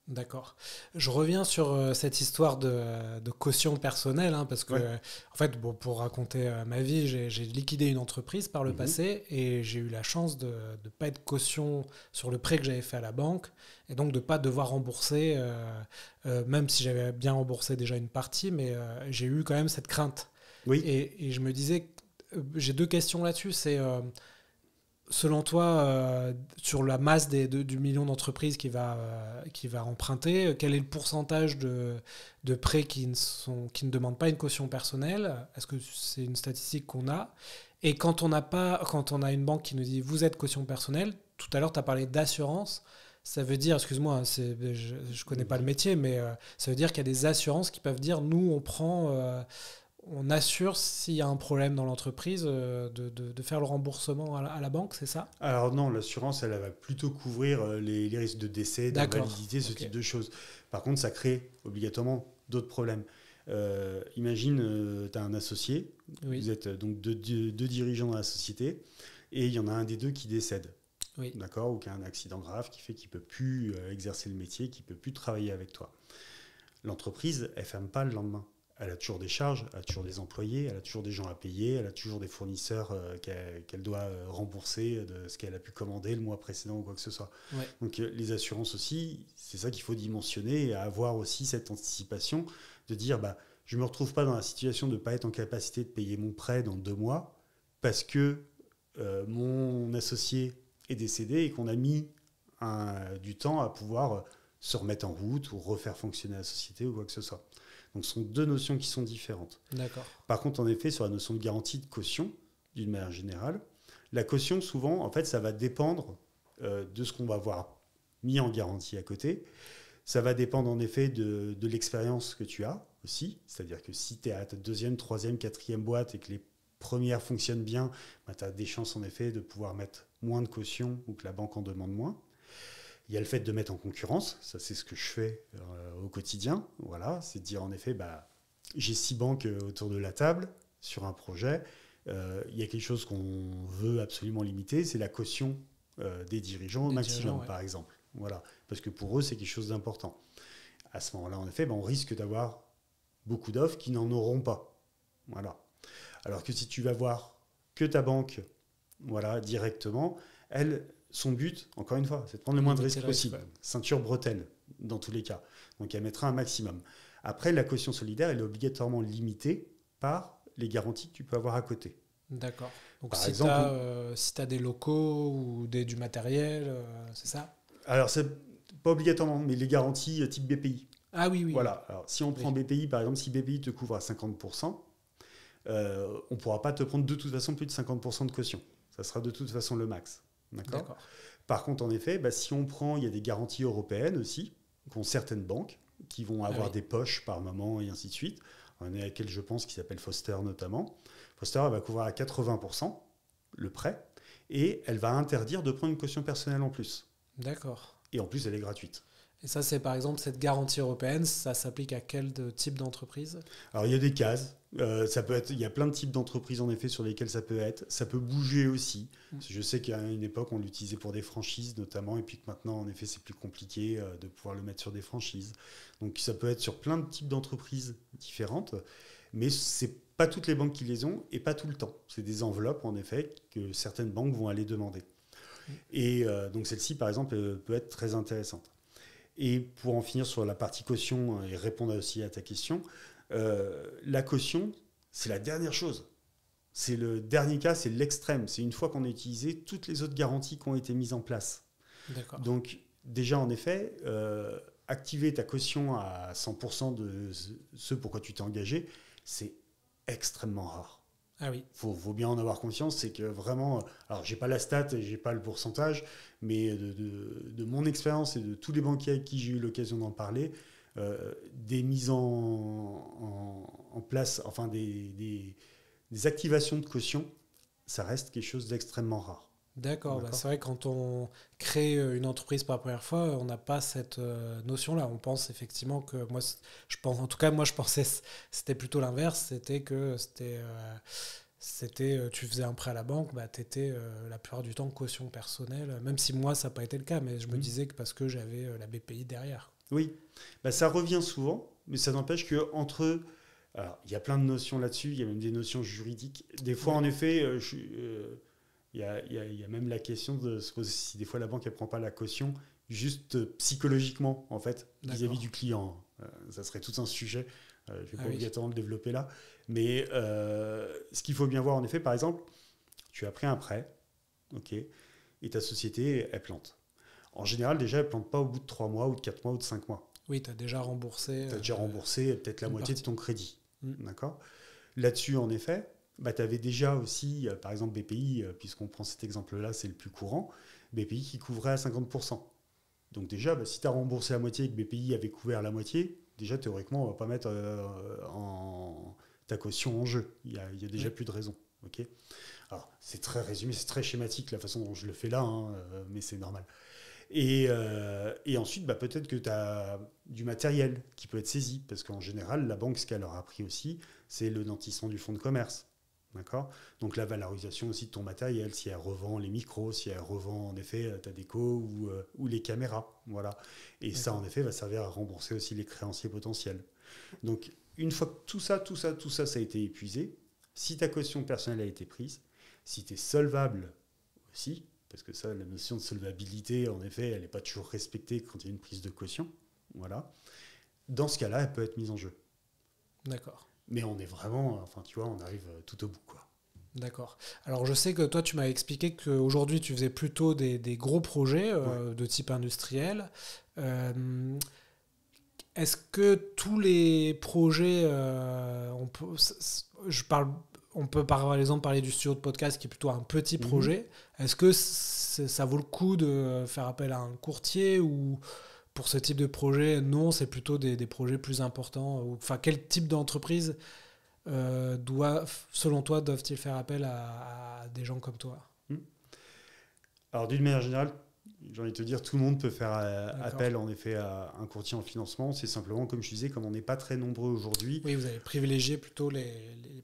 [SPEAKER 1] D'accord. Je reviens sur cette histoire de caution personnelle, parce que, en fait, pour raconter ma vie, j'ai liquidé une entreprise par le passé et j'ai eu la chance de ne pas être caution sur le prêt que j'avais fait à la banque et donc de ne pas devoir rembourser, même si j'avais bien remboursé déjà une partie, mais j'ai eu quand même cette crainte.
[SPEAKER 2] Oui.
[SPEAKER 1] Et je me disais, j'ai deux questions là-dessus. C'est selon toi, sur la masse du million d'entreprises qui va emprunter, quel est le pourcentage de prêts qui ne demandent pas une caution personnelle? Est-ce que c'est une statistique qu'on a? Et quand on a une banque qui nous dit vous êtes caution personnelle, tout à l'heure tu as parlé d'assurance, ça veut dire, excuse-moi, je ne connais pas le métier, mais ça veut dire qu'il y a des assurances qui peuvent dire nous on assure s'il y a un problème dans l'entreprise de faire le remboursement à la banque, c'est ça?
[SPEAKER 2] Alors non, l'assurance, elle va plutôt couvrir les risques de décès, d'invalidité, ce type de choses. Par contre, ça crée obligatoirement d'autres problèmes. Imagine, tu as un associé,
[SPEAKER 1] Oui.
[SPEAKER 2] vous êtes donc deux dirigeants dans la société, et il y en a un des deux qui décède,
[SPEAKER 1] Oui.
[SPEAKER 2] d'accord, ou qui a un accident grave qui fait qu'il ne peut plus exercer le métier, qu'il ne peut plus travailler avec toi. L'entreprise, elle ne ferme pas le lendemain. Elle a toujours des charges, elle a toujours des employés, elle a toujours des gens à payer, elle a toujours des fournisseurs qu'elle doit rembourser de ce qu'elle a pu commander le mois précédent ou quoi que ce soit.
[SPEAKER 1] Ouais.
[SPEAKER 2] Donc les assurances aussi, c'est ça qu'il faut dimensionner et avoir aussi cette anticipation de dire je ne me retrouve pas dans la situation de ne pas être en capacité de payer mon prêt dans 2 mois parce que mon associé est décédé et qu'on a mis du temps à pouvoir se remettre en route ou refaire fonctionner la société ou quoi que ce soit. Donc, ce sont deux notions qui sont différentes.
[SPEAKER 1] D'accord.
[SPEAKER 2] Par contre, en effet, sur la notion de garantie de caution, d'une manière générale, la caution, souvent, en fait, ça va dépendre de ce qu'on va avoir mis en garantie à côté. Ça va dépendre, en effet, de l'expérience que tu as aussi. C'est-à-dire que si tu es à ta 2e, 3e, 4e boîte et que les premières fonctionnent bien, tu as des chances, en effet, de pouvoir mettre moins de caution ou que la banque en demande moins. Il y a le fait de mettre en concurrence, ça c'est ce que je fais au quotidien. Voilà, c'est de dire en effet, j'ai 6 banques autour de la table sur un projet. Il y a quelque chose qu'on veut absolument limiter, c'est la caution des dirigeants au maximum, par exemple. Voilà, parce que pour eux, c'est quelque chose d'important. À ce moment-là, en effet, on risque d'avoir beaucoup d'offres qui n'en auront pas. Voilà. Alors que si tu vas voir que ta banque, voilà, directement, son but, encore une fois, c'est de prendre le moins de risques possible. Ceinture bretelle, dans tous les cas. Donc, elle mettra un maximum. Après, la caution solidaire, elle est obligatoirement limitée par les garanties que tu peux avoir à côté.
[SPEAKER 1] D'accord. Donc, par exemple, si tu as des locaux ou du matériel, c'est ça?
[SPEAKER 2] Alors, c'est pas obligatoirement, mais les garanties type BPI.
[SPEAKER 1] Ah oui, oui.
[SPEAKER 2] Voilà. Alors, si on prend BPI, par exemple, si BPI te couvre à 50%, on ne pourra pas te prendre de toute façon plus de 50% de caution. Ça sera de toute façon le max. D'accord. Par contre, en effet, si on prend, il y a des garanties européennes aussi, qu'ont certaines banques, qui vont avoir des poches par moment et ainsi de suite. On est à laquelle je pense qui s'appelle Foster notamment. Foster, elle va couvrir à 80% le prêt et elle va interdire de prendre une caution personnelle en plus.
[SPEAKER 1] D'accord.
[SPEAKER 2] Et en plus, elle est gratuite.
[SPEAKER 1] Et ça, c'est par exemple cette garantie européenne, ça s'applique à quel type d'entreprise?
[SPEAKER 2] Alors, il y a des cases. Ça peut être, il y a plein de types d'entreprises en effet sur lesquelles ça peut être. Ça peut bouger aussi. Je sais qu'à une époque, on l'utilisait pour des franchises notamment, et puis que maintenant, en effet, c'est plus compliqué de pouvoir le mettre sur des franchises. Donc, ça peut être sur plein de types d'entreprises différentes, mais c'est pas toutes les banques qui les ont et pas tout le temps. C'est des enveloppes, en effet, que certaines banques vont aller demander. Et donc, celle-ci, par exemple, peut être très intéressante. Et pour en finir sur la partie caution et répondre aussi à ta question, la caution, c'est la dernière chose. C'est le dernier cas, c'est l'extrême. C'est une fois qu'on a utilisé toutes les autres garanties qui ont été mises en place.
[SPEAKER 1] D'accord.
[SPEAKER 2] Donc déjà, en effet, activer ta caution à 100% de ce pourquoi tu t'es engagé, c'est extrêmement rare.
[SPEAKER 1] Ah oui.
[SPEAKER 2] Faut bien en avoir conscience, c'est que vraiment, alors j'ai pas la stat, j'ai pas le pourcentage, mais de mon expérience et de tous les banquiers avec qui j'ai eu l'occasion d'en parler, des mises en place, enfin des activations de caution, ça reste quelque chose d'extrêmement rare.
[SPEAKER 1] D'accord. C'est vrai que quand on crée une entreprise pour la première fois, on n'a pas cette notion-là. On pense effectivement que je pensais c'était plutôt l'inverse, c'était que tu faisais un prêt à la banque, tu étais la plupart du temps caution personnelle, même si moi ça n'a pas été le cas, mais je me disais que parce que j'avais la BPI derrière.
[SPEAKER 2] Oui, ça revient souvent, mais ça n'empêche qu'entre... Alors, il y a plein de notions là-dessus, il y a même des notions juridiques. Des fois, en effet, il y a même la question de se poser si des fois la banque ne prend pas la caution, juste psychologiquement, en fait, vis-à-vis du client. Ça serait tout un sujet. Je ne vais pas obligatoirement le développer là. Mais ce qu'il faut bien voir, en effet, par exemple, tu as pris un prêt, ok, et ta société, elle plante. En général, déjà, elle ne plante pas au bout de 3 mois, ou de 4 mois, ou de 5 mois.
[SPEAKER 1] Oui, tu as déjà remboursé.
[SPEAKER 2] Tu as déjà remboursé peut-être la moitié de ton crédit. D'accord ? Là-dessus, en effet, tu avais déjà aussi, par exemple, BPI, puisqu'on prend cet exemple-là, c'est le plus courant, BPI qui couvrait à 50%. Donc déjà, si tu as remboursé la moitié et que BPI avait couvert la moitié, déjà, théoriquement, on ne va pas mettre ta caution en jeu. Il y a déjà plus de raison. Okay. Alors, c'est très résumé, c'est très schématique la façon dont je le fais là, mais c'est normal. Et ensuite, peut-être que tu as du matériel qui peut être saisi, parce qu'en général, la banque, ce qu'elle leur a pris aussi, c'est le nantissement du fonds de commerce. D'accord ? Donc la valorisation aussi de ton matériel, si elle revend les micros, si elle revend en effet ta déco ou les caméras. Voilà. Et ça, en effet, va servir à rembourser aussi les créanciers potentiels. Donc une fois que tout ça, ça a été épuisé, si ta caution personnelle a été prise, si tu es solvable aussi, parce que ça, la notion de solvabilité, en effet, elle n'est pas toujours respectée quand il y a une prise de caution. Voilà. Dans ce cas-là, elle peut être mise en jeu.
[SPEAKER 1] D'accord.
[SPEAKER 2] Mais on est vraiment, on arrive tout au bout, quoi.
[SPEAKER 1] D'accord. Alors, je sais que toi, tu m'as expliqué qu'aujourd'hui, tu faisais plutôt des gros projets de type industriel. Est-ce que tous les projets, on peut par exemple parler du studio de podcast qui est plutôt un petit projet. Est-ce que ça vaut le coup de faire appel à un courtier ou pour ce type de projet, non, c'est plutôt des projets plus importants. Enfin, quel type d'entreprise selon toi, doivent-ils faire appel à des gens comme toi ?
[SPEAKER 2] Alors, d'une manière générale, j'ai envie de te dire, tout le monde peut faire appel en effet à un courtier en financement. C'est simplement, comme je disais, comme on n'est pas très nombreux aujourd'hui.
[SPEAKER 1] Oui, vous avez privilégié plutôt les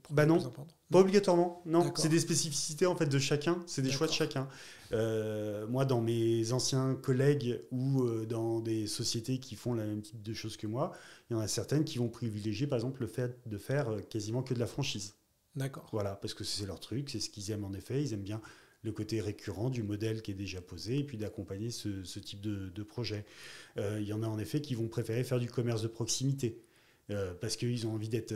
[SPEAKER 2] projets plus importants. Pas obligatoirement, non. C'est des spécificités en fait de chacun, c'est des choix de chacun. Moi, dans mes anciens collègues ou dans des sociétés qui font le même type de choses que moi, il y en a certaines qui vont privilégier, par exemple, le fait de faire quasiment que de la franchise.
[SPEAKER 1] D'accord.
[SPEAKER 2] Voilà, parce que c'est leur truc, c'est ce qu'ils aiment en effet. Ils aiment bien le côté récurrent du modèle qui est déjà posé et puis d'accompagner ce type de projet. Il y en a en effet qui vont préférer faire du commerce de proximité. Parce qu'ils ont envie d'être,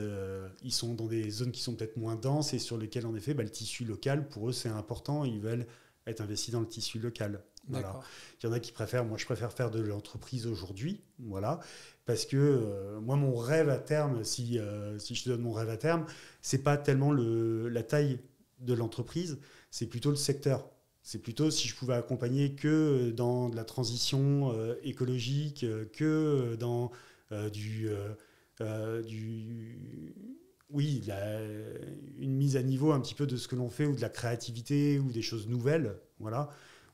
[SPEAKER 2] ils sont dans des zones qui sont peut-être moins denses et sur lesquelles en effet le tissu local pour eux c'est important, ils veulent être investis dans le tissu local. Voilà. Il y en a qui préfèrent, moi je préfère faire de l'entreprise aujourd'hui, voilà, parce que moi mon rêve à terme, si je te donne mon rêve à terme, c'est pas tellement la taille de l'entreprise, c'est plutôt le secteur. C'est plutôt si je pouvais accompagner que dans de la transition écologique, que dans une mise à niveau un petit peu de ce que l'on fait ou de la créativité ou des choses nouvelles. Voilà.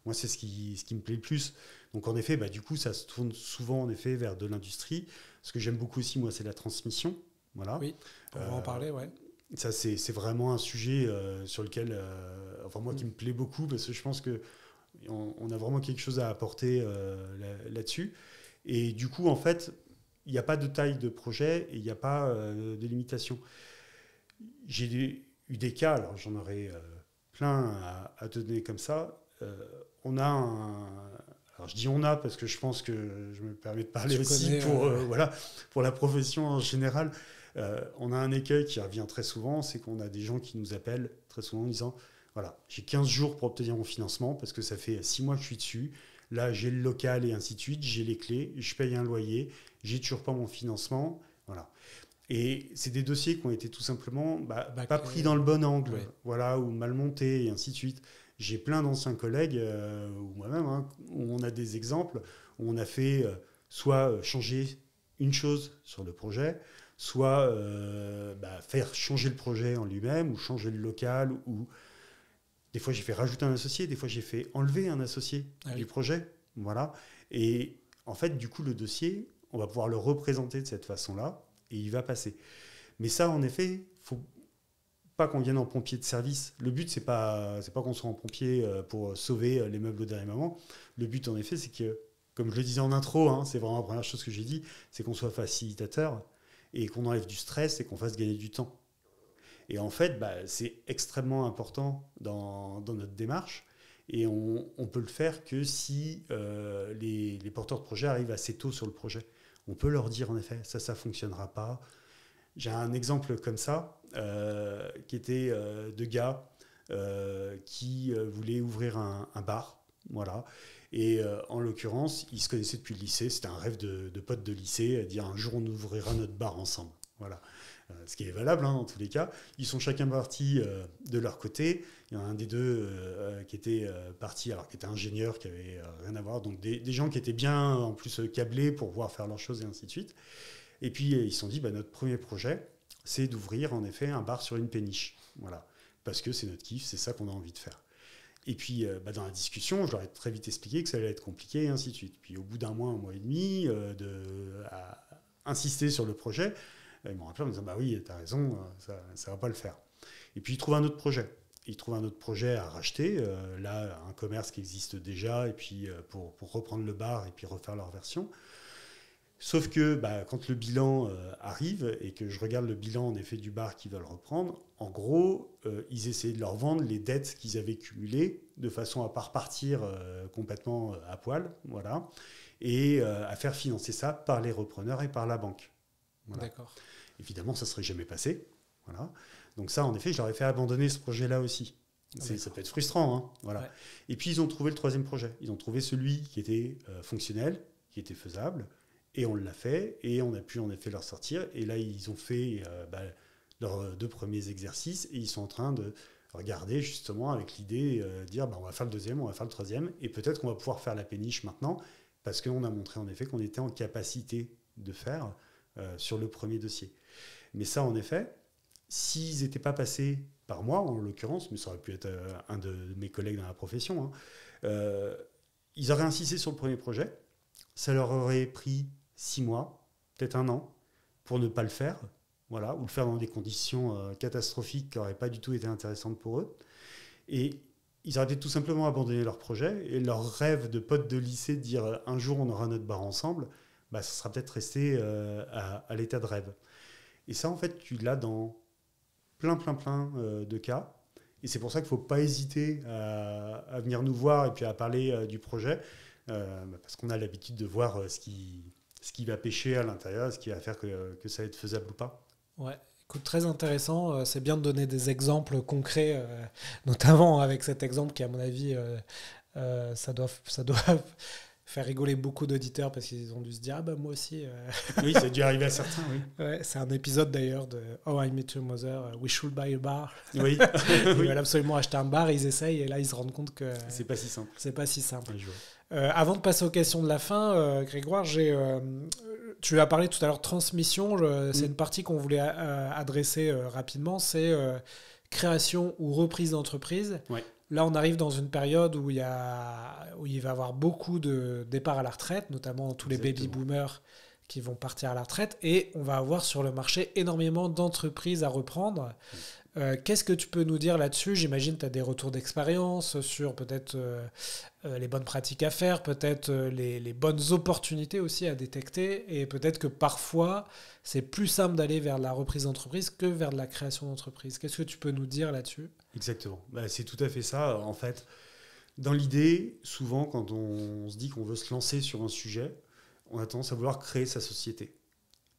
[SPEAKER 2] Moi, c'est ce qui me plaît le plus. Donc, en effet, du coup, ça se tourne souvent en effet vers de l'industrie. Ce que j'aime beaucoup aussi, moi, c'est la transmission. Voilà.
[SPEAKER 1] Oui, on va en parler, ouais.
[SPEAKER 2] Ça, c'est vraiment un sujet sur lequel, moi, qui me plaît beaucoup parce que je pense qu'on a vraiment quelque chose à apporter là-dessus. Et du coup, en fait, il n'y a pas de taille de projet et il n'y a pas de limitation. J'ai eu des cas, alors j'en aurais plein à te donner comme ça. On a alors je dis on a parce que je pense que je me permets de parler aussi pour la profession en général. On a un écueil qui revient très souvent, c'est qu'on a des gens qui nous appellent très souvent en disant voilà, j'ai 15 jours pour obtenir mon financement parce que ça fait 6 mois que je suis dessus. Là, j'ai le local et ainsi de suite, j'ai les clés, je paye un loyer, j'ai toujours pas mon financement. Voilà. Et c'est des dossiers qui ont été tout simplement pas pris dans le bon angle, voilà, ou mal montés et ainsi de suite. J'ai plein d'anciens collègues, ou moi-même, où on a des exemples, où on a fait soit changer une chose sur le projet, soit faire changer le projet en lui-même, ou changer le local, ou des fois j'ai fait rajouter un associé, des fois j'ai fait enlever un associé du projet. Voilà. Et en fait, du coup, le dossier, on va pouvoir le représenter de cette façon-là, et il va passer. Mais ça, en effet, il ne faut pas qu'on vienne en pompier de service. Le but, c'est pas qu'on soit en pompier pour sauver les meubles au dernier moment. Le but, en effet, c'est que, comme je le disais en intro, c'est vraiment la première chose que j'ai dit, c'est qu'on soit facilitateur et qu'on enlève du stress et qu'on fasse gagner du temps. Et en fait, c'est extrêmement important dans notre démarche. Et on peut le faire que si les porteurs de projet arrivent assez tôt sur le projet. On peut leur dire, en effet, ça ne fonctionnera pas. J'ai un exemple comme ça, qui était de gars qui voulaient ouvrir un bar. Voilà. Et en l'occurrence, ils se connaissaient depuis le lycée. C'était un rêve de potes de lycée, à dire un jour on ouvrira notre bar ensemble. Voilà. Ce qui est valable dans tous les cas. Ils sont chacun partis de leur côté. Il y en a un des deux qui était parti, alors qui était ingénieur, qui avait rien à voir. Donc des gens qui étaient bien en plus câblés pour pouvoir faire leurs choses et ainsi de suite. Et puis ils se sont dit, notre premier projet, c'est d'ouvrir en effet un bar sur une péniche. Voilà. Parce que c'est notre kiff, c'est ça qu'on a envie de faire. Et puis, dans la discussion, je leur ai très vite expliqué que ça allait être compliqué, et ainsi de suite. Puis, au bout d'un mois et demi, à insister sur le projet, ils m'ont rappelé en me disant, oui, t'as raison, ça ne va pas le faire. Et puis, ils trouvent un autre projet. Ils trouvent un autre projet à racheter, là, un commerce qui existe déjà, et puis pour reprendre le bar et puis refaire leur version. Sauf que quand le bilan arrive et que je regarde le bilan en effet du bar qu'ils veulent reprendre, en gros, ils essayaient de leur vendre les dettes qu'ils avaient cumulées de façon à ne pas repartir complètement à poil, voilà, et à faire financer ça par les repreneurs et par la banque. Voilà.
[SPEAKER 1] D'accord.
[SPEAKER 2] Évidemment, ça ne serait jamais passé. Voilà. Donc ça, en effet, je leur ai fait abandonner ce projet-là aussi. Ça peut être frustrant. Hein, voilà. Ouais. Et puis, ils ont trouvé le troisième projet. Ils ont trouvé celui qui était fonctionnel, qui était faisable. Et on l'a fait, et on a pu en effet leur sortir. Et là, ils ont fait leurs 2 premiers exercices, et ils sont en train de regarder justement avec l'idée de dire on va faire le deuxième, on va faire le troisième, et peut-être qu'on va pouvoir faire la péniche maintenant, parce qu'on a montré en effet qu'on était en capacité de faire sur le premier dossier. Mais ça, en effet, s'ils n'étaient pas passés par moi, en l'occurrence, mais ça aurait pu être un de mes collègues dans la profession, ils auraient insisté sur le premier projet, ça leur aurait pris 6 mois, peut-être 1 an, pour ne pas le faire, voilà, ou le faire dans des conditions catastrophiques qui n'auraient pas du tout été intéressantes pour eux. Et ils auraient peut-être tout simplement abandonné leur projet, et leur rêve de potes de lycée de dire un jour on aura notre bar ensemble, ça sera peut-être resté à l'état de rêve. Et ça, en fait, tu l'as dans plein de cas. Et c'est pour ça qu'il ne faut pas hésiter à venir nous voir et puis à parler du projet, parce qu'on a l'habitude de voir ce qui va pêcher à l'intérieur, ce qui va faire que ça va être faisable ou pas.
[SPEAKER 1] Ouais, écoute, très intéressant. C'est bien de donner des exemples concrets, notamment avec cet exemple qui, à mon avis, ça doit faire rigoler beaucoup d'auditeurs parce qu'ils ont dû se dire moi aussi.
[SPEAKER 2] Oui, ça a dû arriver à certains, oui.
[SPEAKER 1] Ouais, c'est un épisode d'ailleurs de How I Met Your Mother, We Should Buy a Bar.
[SPEAKER 2] Oui.
[SPEAKER 1] Ils veulent absolument acheter un bar, ils essayent et là ils se rendent compte que
[SPEAKER 2] c'est pas si simple.
[SPEAKER 1] C'est pas si simple. Avant de passer aux questions de la fin, Grégoire, tu as parlé tout à l'heure de transmission. C'est une partie qu'on voulait adresser rapidement, c'est création ou reprise d'entreprise.
[SPEAKER 2] Ouais.
[SPEAKER 1] Là, on arrive dans une période où il va y avoir beaucoup de départs à la retraite, notamment tous les baby-boomers qui vont partir à la retraite. Et on va avoir sur le marché énormément d'entreprises à reprendre. Qu'est-ce que tu peux nous dire là-dessus ? J'imagine que tu as des retours d'expérience sur peut-être les bonnes pratiques à faire, peut-être les bonnes opportunités aussi à détecter. Et peut-être que parfois, c'est plus simple d'aller vers la reprise d'entreprise que vers de la création d'entreprise. Qu'est-ce que tu peux nous dire là-dessus ?
[SPEAKER 2] Exactement. C'est tout à fait ça. En fait, dans l'idée, souvent, quand on se dit qu'on veut se lancer sur un sujet, on a tendance à vouloir créer sa société.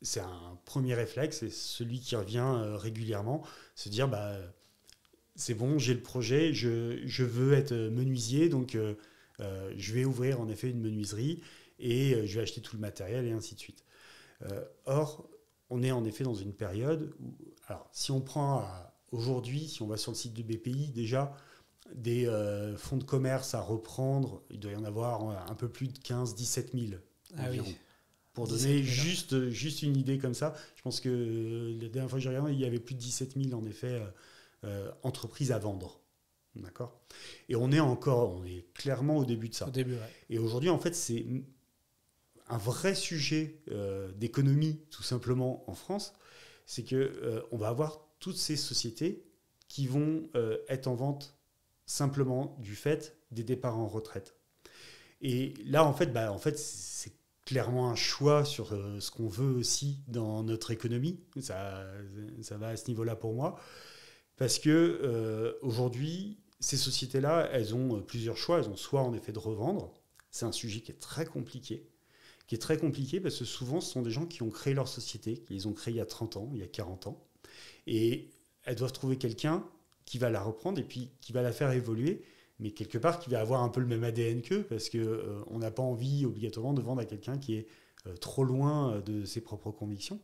[SPEAKER 2] C'est un premier réflexe, c'est celui qui revient régulièrement, se dire c'est bon, j'ai le projet, je veux être menuisier, donc je vais ouvrir en effet une menuiserie et je vais acheter tout le matériel et ainsi de suite. Or, on est en effet dans une période où, alors si on prend aujourd'hui, si on va sur le site du BPI, déjà des fonds de commerce à reprendre, il doit y en avoir un peu plus de 15-17 000 environ. Oui. Pour donner juste une idée comme ça, je pense que la dernière fois que j'ai regardé, il y avait plus de 17 000 en effet entreprises à vendre. D'accord ? Et on est clairement au début de ça.
[SPEAKER 1] Au début, ouais.
[SPEAKER 2] Et aujourd'hui, en fait, c'est un vrai sujet d'économie, tout simplement, en France. C'est qu'on va avoir toutes ces sociétés qui vont être en vente simplement du fait des départs en retraite. Et là, en fait, c'est clairement un choix sur ce qu'on veut aussi dans notre économie. Ça va à ce niveau-là pour moi. Parce que aujourd'hui, ces sociétés-là, elles ont plusieurs choix. Elles ont soit en effet de revendre. C'est un sujet qui est très compliqué. qui est très compliquée parce que souvent, ce sont des gens qui ont créé leur société, qu'ils ont créé il y a 30 ans, il y a 40 ans. Et elles doivent trouver quelqu'un qui va la reprendre et puis qui va la faire évoluer, mais quelque part qui va avoir un peu le même ADN qu'eux, parce qu'on n'a pas envie obligatoirement de vendre à quelqu'un qui est trop loin de ses propres convictions.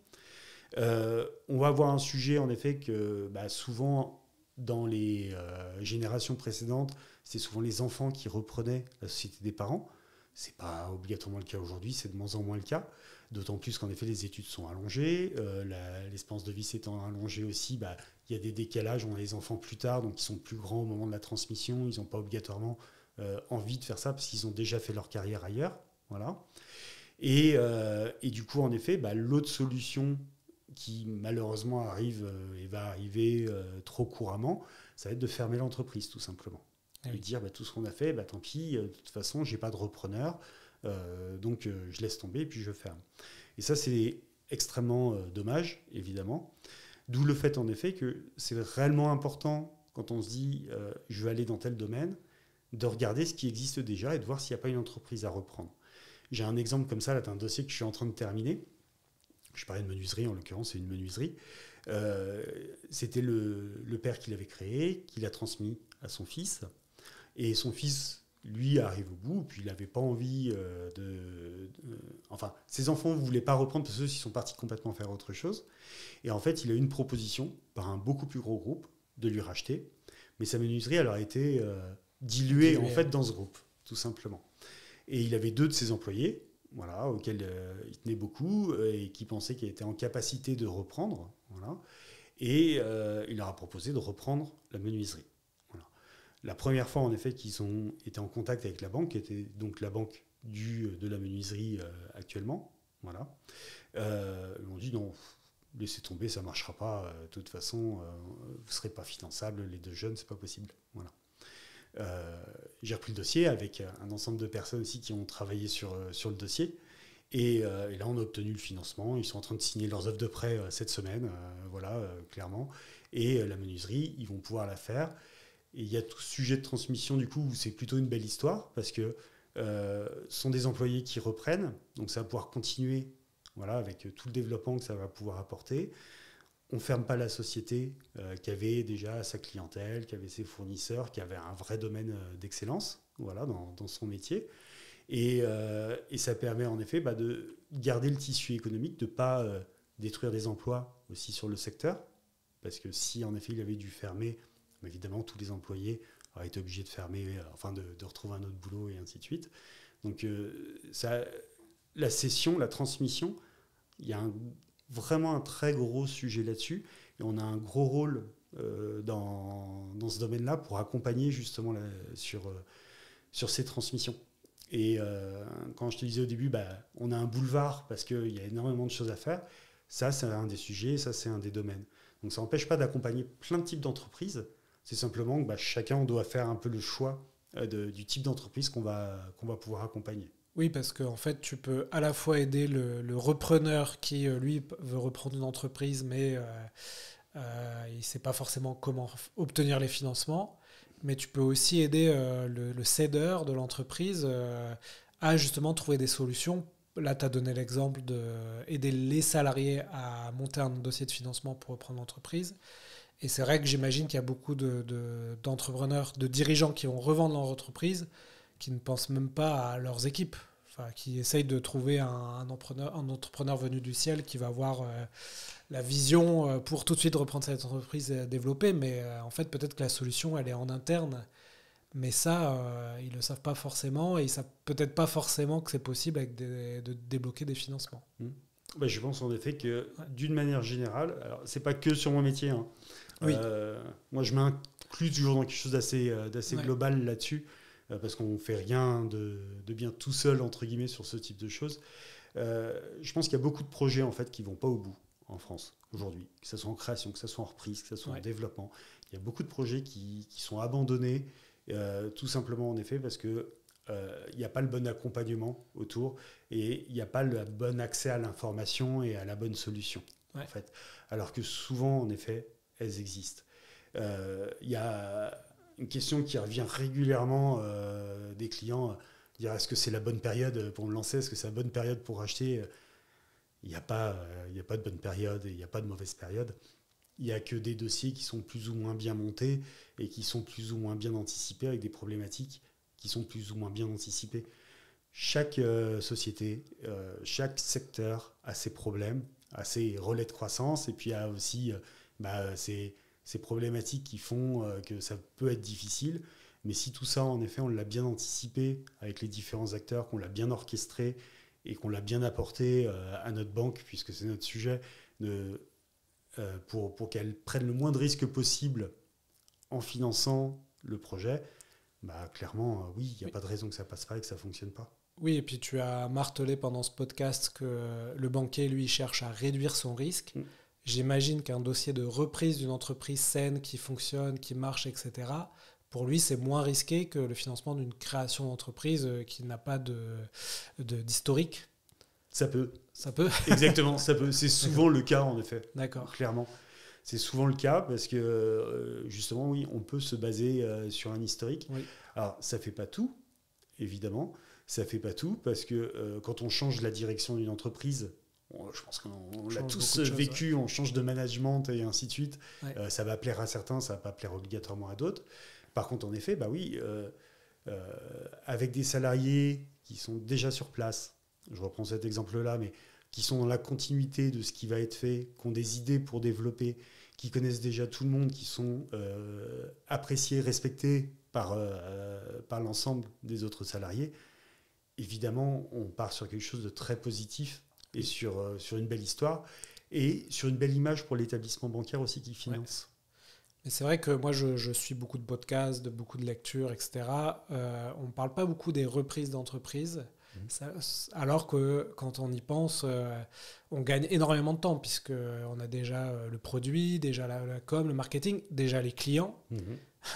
[SPEAKER 2] On va avoir un sujet, en effet, que souvent, dans les générations précédentes, c'est souvent les enfants qui reprenaient la société des parents. Ce n'est pas obligatoirement le cas aujourd'hui, c'est de moins en moins le cas. D'autant plus qu'en effet, les études sont allongées, l'espérance de vie s'étant allongée aussi, il y a des décalages, on a les enfants plus tard, donc ils sont plus grands au moment de la transmission, ils n'ont pas obligatoirement envie de faire ça parce qu'ils ont déjà fait leur carrière ailleurs. Voilà. Et du coup, en effet, l'autre solution qui malheureusement arrive et va arriver trop couramment, ça va être de fermer l'entreprise tout simplement. Et dire tout ce qu'on a fait, tant pis, de toute façon, j'ai pas de repreneur, donc je laisse tomber et puis je ferme. Et ça, c'est extrêmement dommage, évidemment. D'où le fait, en effet, que c'est réellement important, quand on se dit je veux aller dans tel domaine, de regarder ce qui existe déjà et de voir s'il n'y a pas une entreprise à reprendre. J'ai un exemple comme ça, là, d'un dossier que je suis en train de terminer. Je parlais de menuiserie, en l'occurrence, c'est une menuiserie. C'était le père qui l'avait créé, qui l'a transmis à son fils. Et son fils, lui, arrive au bout, puis il n'avait pas envie Enfin, ses enfants ne voulaient pas reprendre parce qu'ils sont partis complètement faire autre chose. Et en fait, il a eu une proposition par un beaucoup plus gros groupe de lui racheter. Mais sa menuiserie, elle aurait été diluée en fait, dans ce groupe, tout simplement. Et il avait 2 de ses employés, voilà, auxquels il tenait beaucoup et qui pensaient qu'il était en capacité de reprendre. Voilà. Et il leur a proposé de reprendre la menuiserie. Voilà. La première fois, en effet, qu'ils ont été en contact avec la banque, qui était donc la banque de la menuiserie actuellement, voilà, ils m'ont dit non, laissez tomber, ça ne marchera pas. De toute façon, vous ne serez pas finançable, les 2 jeunes, ce n'est pas possible. Voilà. J'ai repris le dossier avec un ensemble de personnes aussi qui ont travaillé sur le dossier. Et là, on a obtenu le financement. Ils sont en train de signer leurs offres de prêt cette semaine, voilà, clairement. Et la menuiserie, ils vont pouvoir la faire. Et il y a tout ce sujet de transmission, du coup, où c'est plutôt une belle histoire, parce que ce sont des employés qui reprennent. Donc, ça va pouvoir continuer, voilà, avec tout le développement que ça va pouvoir apporter. On ne ferme pas la société qui avait déjà sa clientèle, qui avait ses fournisseurs, qui avait un vrai domaine d'excellence, voilà, dans son métier. Et ça permet en effet de garder le tissu économique, de ne pas détruire des emplois aussi sur le secteur. Parce que si en effet il avait dû fermer, évidemment tous les employés auraient été obligés de fermer, de retrouver un autre boulot et ainsi de suite. Donc la cession, la transmission, il y a vraiment un très gros sujet là-dessus. Et on a un gros rôle dans ce domaine-là pour accompagner justement sur ces transmissions. Et quand je te disais au début, on a un boulevard parce qu'il y a énormément de choses à faire. Ça, c'est un des sujets, ça, c'est un des domaines. Donc ça n'empêche pas d'accompagner plein de types d'entreprises. C'est simplement que chacun, on doit faire un peu le choix du type d'entreprise qu'on va pouvoir accompagner.
[SPEAKER 1] Oui, parce qu'en fait, tu peux à la fois aider le repreneur qui, lui, veut reprendre une entreprise, mais il ne sait pas forcément comment obtenir les financements. Mais tu peux aussi aider le cédeur de l'entreprise à justement trouver des solutions. Là, tu as donné l'exemple d'aider les salariés à monter un dossier de financement pour reprendre l'entreprise. Et c'est vrai que j'imagine qu'il y a beaucoup d'entrepreneurs, de dirigeants qui vont revendre leur entreprise, qui ne pensent même pas à leurs équipes, qui essayent de trouver un entrepreneur venu du ciel qui va avoir la vision pour tout de suite reprendre cette entreprise et développer. Mais en fait, peut-être que la solution, elle est en interne. Mais ça, ils ne le savent pas forcément et ils ne savent peut-être pas forcément que c'est possible de débloquer des financements.
[SPEAKER 2] Je pense en effet que d'une manière générale, alors c'est pas que sur mon métier, hein.
[SPEAKER 1] Oui.
[SPEAKER 2] Moi je m'inclus toujours dans quelque chose d'assez global là-dessus, parce qu'on ne fait rien de bien tout seul entre guillemets sur ce type de choses. Je pense qu'il y a beaucoup de projets en fait qui ne vont pas au bout en France aujourd'hui, que ce soit en création, que ce soit en reprise, que ce soit en développement. Il y a beaucoup de projets qui sont abandonnés, tout simplement en effet parce que il n'y a pas le bon accompagnement autour et il n'y a pas le bon accès à l'information et à la bonne solution, en fait. Alors que souvent, en effet, elles existent. Il y a une question qui revient régulièrement des clients. Dire est-ce que c'est la bonne période pour me lancer, est-ce que c'est la bonne période pour acheter? Il n'y a pas de bonne période et il n'y a pas de mauvaise période. Il n'y a que des dossiers qui sont plus ou moins bien montés et qui sont plus ou moins bien anticipés avec des problématiques qui sont plus ou moins bien anticipées. Chaque société, chaque secteur a ses problèmes, a ses relais de croissance et puis a aussi ces problématiques qui font que ça peut être difficile. Mais si tout ça, en effet, on l'a bien anticipé avec les différents acteurs, qu'on l'a bien orchestré et qu'on l'a bien apporté à notre banque, puisque c'est notre sujet, pour qu'elle prenne le moins de risques possible en finançant le projet, clairement, oui, il n'y a pas de raison que ça passe pas et que ça ne fonctionne pas.
[SPEAKER 1] Oui, et puis tu as martelé pendant ce podcast que le banquier, lui, cherche à réduire son risque. J'imagine qu'un dossier de reprise d'une entreprise saine, qui fonctionne, qui marche, etc., pour lui, c'est moins risqué que le financement d'une création d'entreprise qui n'a pas d'historique.
[SPEAKER 2] Ça peut.
[SPEAKER 1] Ça peut.
[SPEAKER 2] Exactement, ça peut. C'est souvent le cas, en effet.
[SPEAKER 1] D'accord.
[SPEAKER 2] Clairement. C'est souvent le cas parce que, justement, oui, on peut se baser sur un historique.
[SPEAKER 1] Oui.
[SPEAKER 2] Alors, ça ne fait pas tout, évidemment. Ça ne fait pas tout parce que quand on change la direction d'une entreprise, je pense qu'on l'a tous vécu, on change de management et ainsi de suite. Ouais. Ça va plaire à certains, ça ne va pas plaire obligatoirement à d'autres. Par contre, en effet, avec des salariés qui sont déjà sur place, je reprends cet exemple-là, mais qui sont dans la continuité de ce qui va être fait, qui ont des idées pour développer, qui connaissent déjà tout le monde, qui sont appréciés, respectés par l'ensemble des autres salariés, évidemment, on part sur quelque chose de très positif et sur une belle histoire et sur une belle image pour l'établissement bancaire aussi qui finance.
[SPEAKER 1] Ouais. Mais c'est vrai que moi, je suis beaucoup de podcasts, beaucoup de lectures, etc. On ne parle pas beaucoup des reprises d'entreprises, alors que quand on y pense, on gagne énormément de temps, puisqu'on a déjà le produit, déjà la com, le marketing, déjà les clients.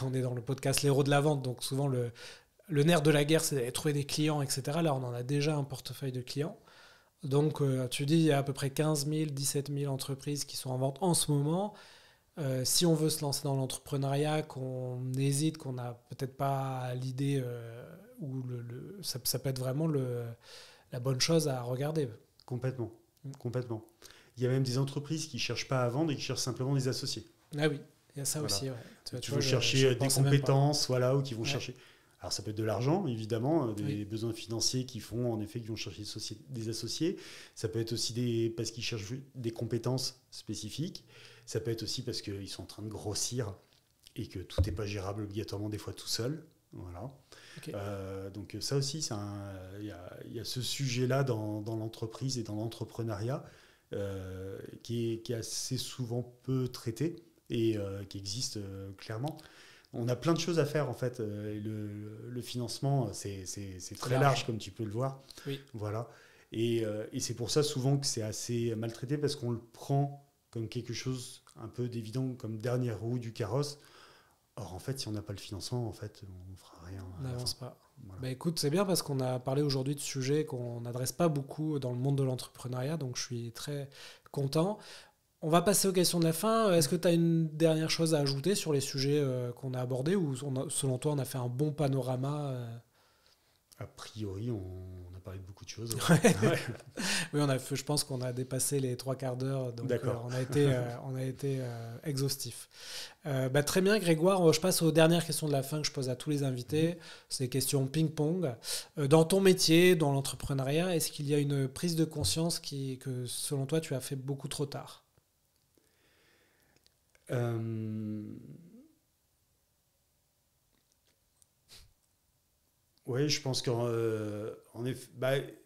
[SPEAKER 1] On est dans le podcast L'Héros de la Vente, donc souvent le nerf de la guerre, c'est de trouver des clients, etc. Là, on en a déjà un portefeuille de clients. Donc, tu dis, il y a à peu près 15 000, 17 000 entreprises qui sont en vente en ce moment. Si on veut se lancer dans l'entrepreneuriat, qu'on hésite, qu'on n'a peut-être pas l'idée ou ça peut être vraiment la bonne chose à regarder.
[SPEAKER 2] Complètement. Il y a même des entreprises qui ne cherchent pas à vendre et qui cherchent simplement des associés.
[SPEAKER 1] Ah oui, il y a ça aussi. Ouais.
[SPEAKER 2] Tu vont chercher des compétences, ou qui vont chercher... Alors ça peut être de l'argent, évidemment, des besoins financiers qui vont chercher des associés. Ça peut être aussi parce qu'ils cherchent des compétences spécifiques. Ça peut être aussi parce qu'ils sont en train de grossir et que tout n'est pas gérable obligatoirement des fois tout seul. Voilà. Okay. Donc ça aussi, il y a ce sujet-là dans l'entreprise et dans l'entrepreneuriat qui est assez souvent peu traité et qui existe clairement. On a plein de choses à faire en fait. Le financement, c'est très large comme tu peux le voir.
[SPEAKER 1] Oui.
[SPEAKER 2] Voilà. Et c'est pour ça souvent que c'est assez maltraité parce qu'on le prend comme quelque chose un peu d'évident, comme dernière roue du carrosse. Or, en fait, si on n'a pas le financement, en fait, on ne fera rien.
[SPEAKER 1] On n'avance pas. Voilà. Écoute, c'est bien parce qu'on a parlé aujourd'hui de sujets qu'on n'adresse pas beaucoup dans le monde de l'entrepreneuriat, donc je suis très content. On va passer aux questions de la fin. Est-ce que tu as une dernière chose à ajouter sur les sujets qu'on a abordés ou selon toi, on a fait un bon panorama
[SPEAKER 2] A priori, on a parlé de beaucoup de choses.
[SPEAKER 1] Ouais. Oui, je pense qu'on a dépassé les 3 quarts d'heure, donc on a été exhaustif. Très bien, Grégoire. Je passe aux dernières questions de la fin que je pose à tous les invités. C'est des questions ping-pong. Dans ton métier, dans l'entrepreneuriat, est-ce qu'il y a une prise de conscience que, selon toi, tu as fait beaucoup trop tard ?
[SPEAKER 2] Oui, je pense qu'en effet,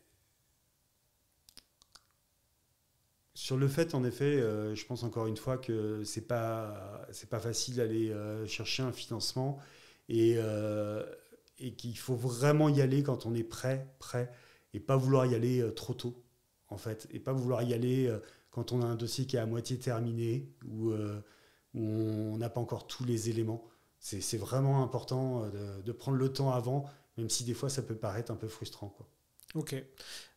[SPEAKER 2] sur le fait, en effet, je pense encore une fois que c'est pas facile d'aller chercher un financement et qu'il faut vraiment y aller quand on est prêt, et pas vouloir y aller trop tôt, en fait, et pas vouloir y aller quand on a un dossier qui est à moitié terminé ou où on n'a pas encore tous les éléments. C'est vraiment important de prendre le temps avant, même si des fois ça peut paraître un peu frustrant, quoi.
[SPEAKER 1] Ok,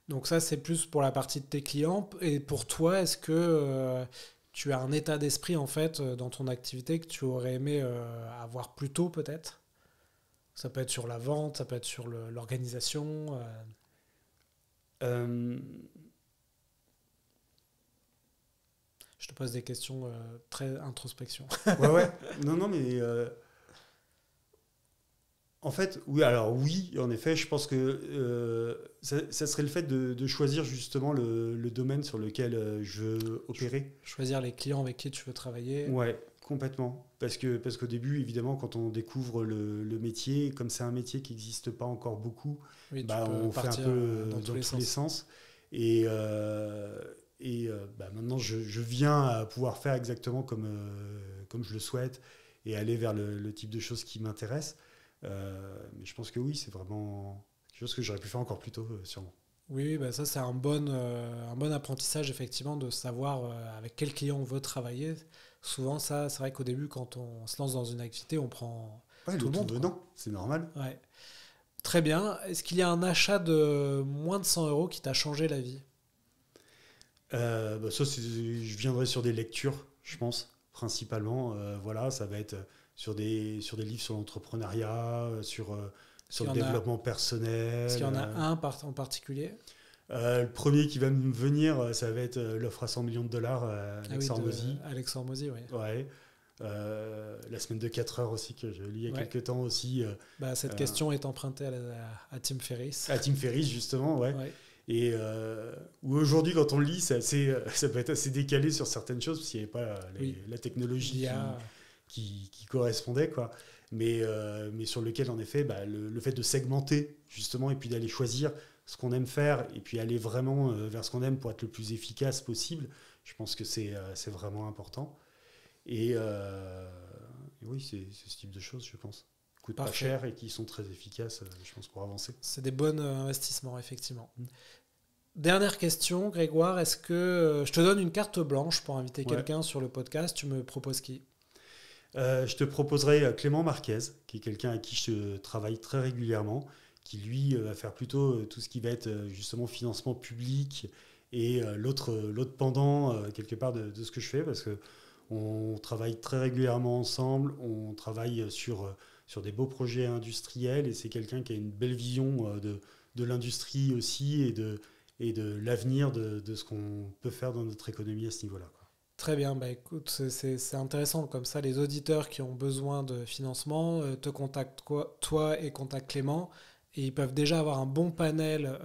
[SPEAKER 1] donc ça c'est plus pour la partie de tes clients. Et pour toi, est-ce que tu as un état d'esprit en fait dans ton activité que tu aurais aimé avoir plus tôt peut-être ? Ça peut être sur la vente, ça peut être sur l'organisation.
[SPEAKER 2] Euh,
[SPEAKER 1] Je te pose des questions très introspection.
[SPEAKER 2] ouais. Non, mais en fait, oui, en effet, je pense que ça serait le fait de choisir justement le domaine sur lequel je veux opérer.
[SPEAKER 1] Choisir les clients avec qui tu veux travailler.
[SPEAKER 2] Ouais, complètement. Parce qu'au début, évidemment, quand on découvre le métier, comme c'est un métier qui n'existe pas encore beaucoup,
[SPEAKER 1] Oui,
[SPEAKER 2] on fait un peu dans tous les sens. Et maintenant, je viens à pouvoir faire exactement comme je le souhaite et aller vers le type de choses qui m'intéressent. Mais je pense que oui, c'est vraiment quelque chose que j'aurais pu faire encore plus tôt, sûrement.
[SPEAKER 1] Oui, ça c'est un bon apprentissage effectivement de savoir avec quel client on veut travailler. Souvent ça, c'est vrai qu'au début quand on se lance dans une activité, on prend tout le monde.
[SPEAKER 2] Non, c'est normal.
[SPEAKER 1] Ouais. Très bien. Est-ce qu'il y a un achat de moins de 100 € qui t'a changé la vie?
[SPEAKER 2] Je viendrai sur des lectures, je pense, principalement. Voilà, ça va être sur des livres sur l'entrepreneuriat, sur le développement personnel.
[SPEAKER 1] Est-ce qu'il y en a un en particulier?
[SPEAKER 2] Le premier qui va me venir, ça va être l'offre à $100 millions, Alex Hormozy.
[SPEAKER 1] Alex Hormozy, oui.
[SPEAKER 2] Ouais. La semaine de 4 heures aussi, que je lis il y a quelques temps aussi.
[SPEAKER 1] Cette question est empruntée à Tim Ferriss.
[SPEAKER 2] À Tim Ferriss, justement, ouais. Et où aujourd'hui, quand on le lit, ça peut être assez décalé sur certaines choses, parce qu'il n'y avait pas la technologie qui correspondait, quoi. Mais sur lequel, en effet, le fait de segmenter, justement, et puis d'aller choisir ce qu'on aime faire, et puis aller vraiment vers ce qu'on aime pour être le plus efficace possible, je pense que c'est vraiment important. Et oui, c'est ce type de choses, je pense. Qui coûtent pas cher et qui sont très efficaces, je pense, pour avancer.
[SPEAKER 1] C'est des bons investissements, effectivement. Dernière question, Grégoire, est-ce que je te donne une carte blanche pour inviter quelqu'un sur le podcast? Tu me proposes qui?
[SPEAKER 2] Je te proposerai Clément Marquez, qui est quelqu'un avec qui je travaille très régulièrement, qui lui va faire plutôt tout ce qui va être justement financement public et l'autre pendant quelque part de ce que je fais, parce qu'on travaille très régulièrement ensemble, on travaille sur des beaux projets industriels, et c'est quelqu'un qui a une belle vision de l'industrie aussi et de l'avenir de ce qu'on peut faire dans notre économie à ce niveau-là.
[SPEAKER 1] Très bien, écoute, c'est intéressant. Comme ça, les auditeurs qui ont besoin de financement te contactent toi et contactent Clément, et ils peuvent déjà avoir un bon panel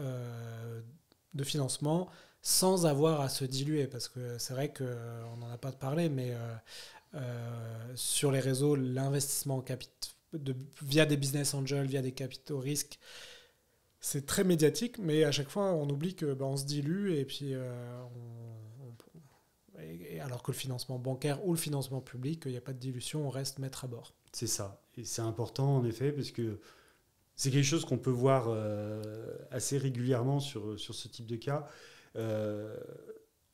[SPEAKER 1] de financement sans avoir à se diluer, parce que c'est vrai qu'on n'en a pas parlé, mais sur les réseaux, l'investissement via des business angels, via des capitaux risques, c'est très médiatique, mais à chaque fois, on oublie qu'on se dilue, et puis alors que le financement bancaire ou le financement public, il n'y a pas de dilution, on reste maître à bord.
[SPEAKER 2] C'est ça. Et c'est important, en effet, parce que c'est quelque chose qu'on peut voir assez régulièrement sur ce type de cas.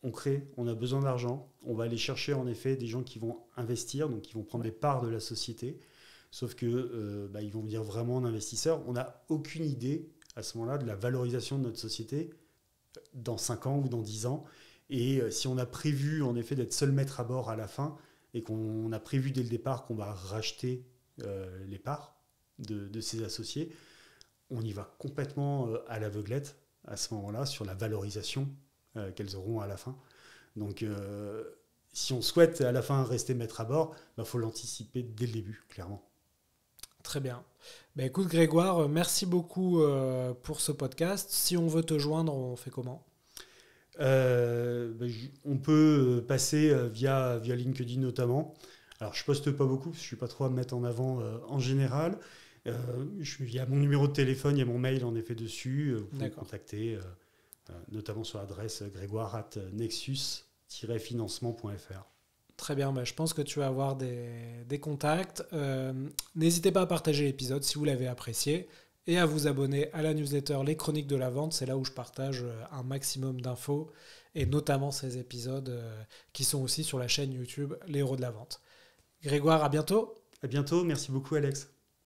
[SPEAKER 2] On a besoin d'argent, on va aller chercher, en effet, des gens qui vont investir, donc qui vont prendre des parts de la société, sauf que ils vont venir vraiment en investisseur. On n'a aucune idée, à ce moment-là, de la valorisation de notre société dans 5 ans ou dans 10 ans. Et si on a prévu, en effet, d'être seul maître à bord à la fin, et qu'on a prévu dès le départ qu'on va racheter les parts de ses associés, on y va complètement à l'aveuglette à ce moment-là sur la valorisation qu'elles auront à la fin. Donc, si on souhaite à la fin rester maître à bord, faut l'anticiper dès le début, clairement.
[SPEAKER 1] Très bien. Écoute, Grégoire, merci beaucoup pour ce podcast. Si on veut te joindre, on fait comment ?
[SPEAKER 2] On peut passer via LinkedIn notamment. Alors je poste pas beaucoup parce que je suis pas trop à me mettre en avant en général. Il y a mon numéro de téléphone, il y a mon mail en effet dessus. Vous pouvez me contacter notamment sur l'adresse grégoire@nexus-financement.fr.
[SPEAKER 1] Très bien, je pense que tu vas avoir des contacts. N'hésitez pas à partager l'épisode si vous l'avez apprécié, et à vous abonner à la newsletter Les Chroniques de la Vente. C'est là où je partage un maximum d'infos, et notamment ces épisodes qui sont aussi sur la chaîne YouTube Les Héros de la Vente. Grégoire, à bientôt.
[SPEAKER 2] À bientôt, merci beaucoup Alex.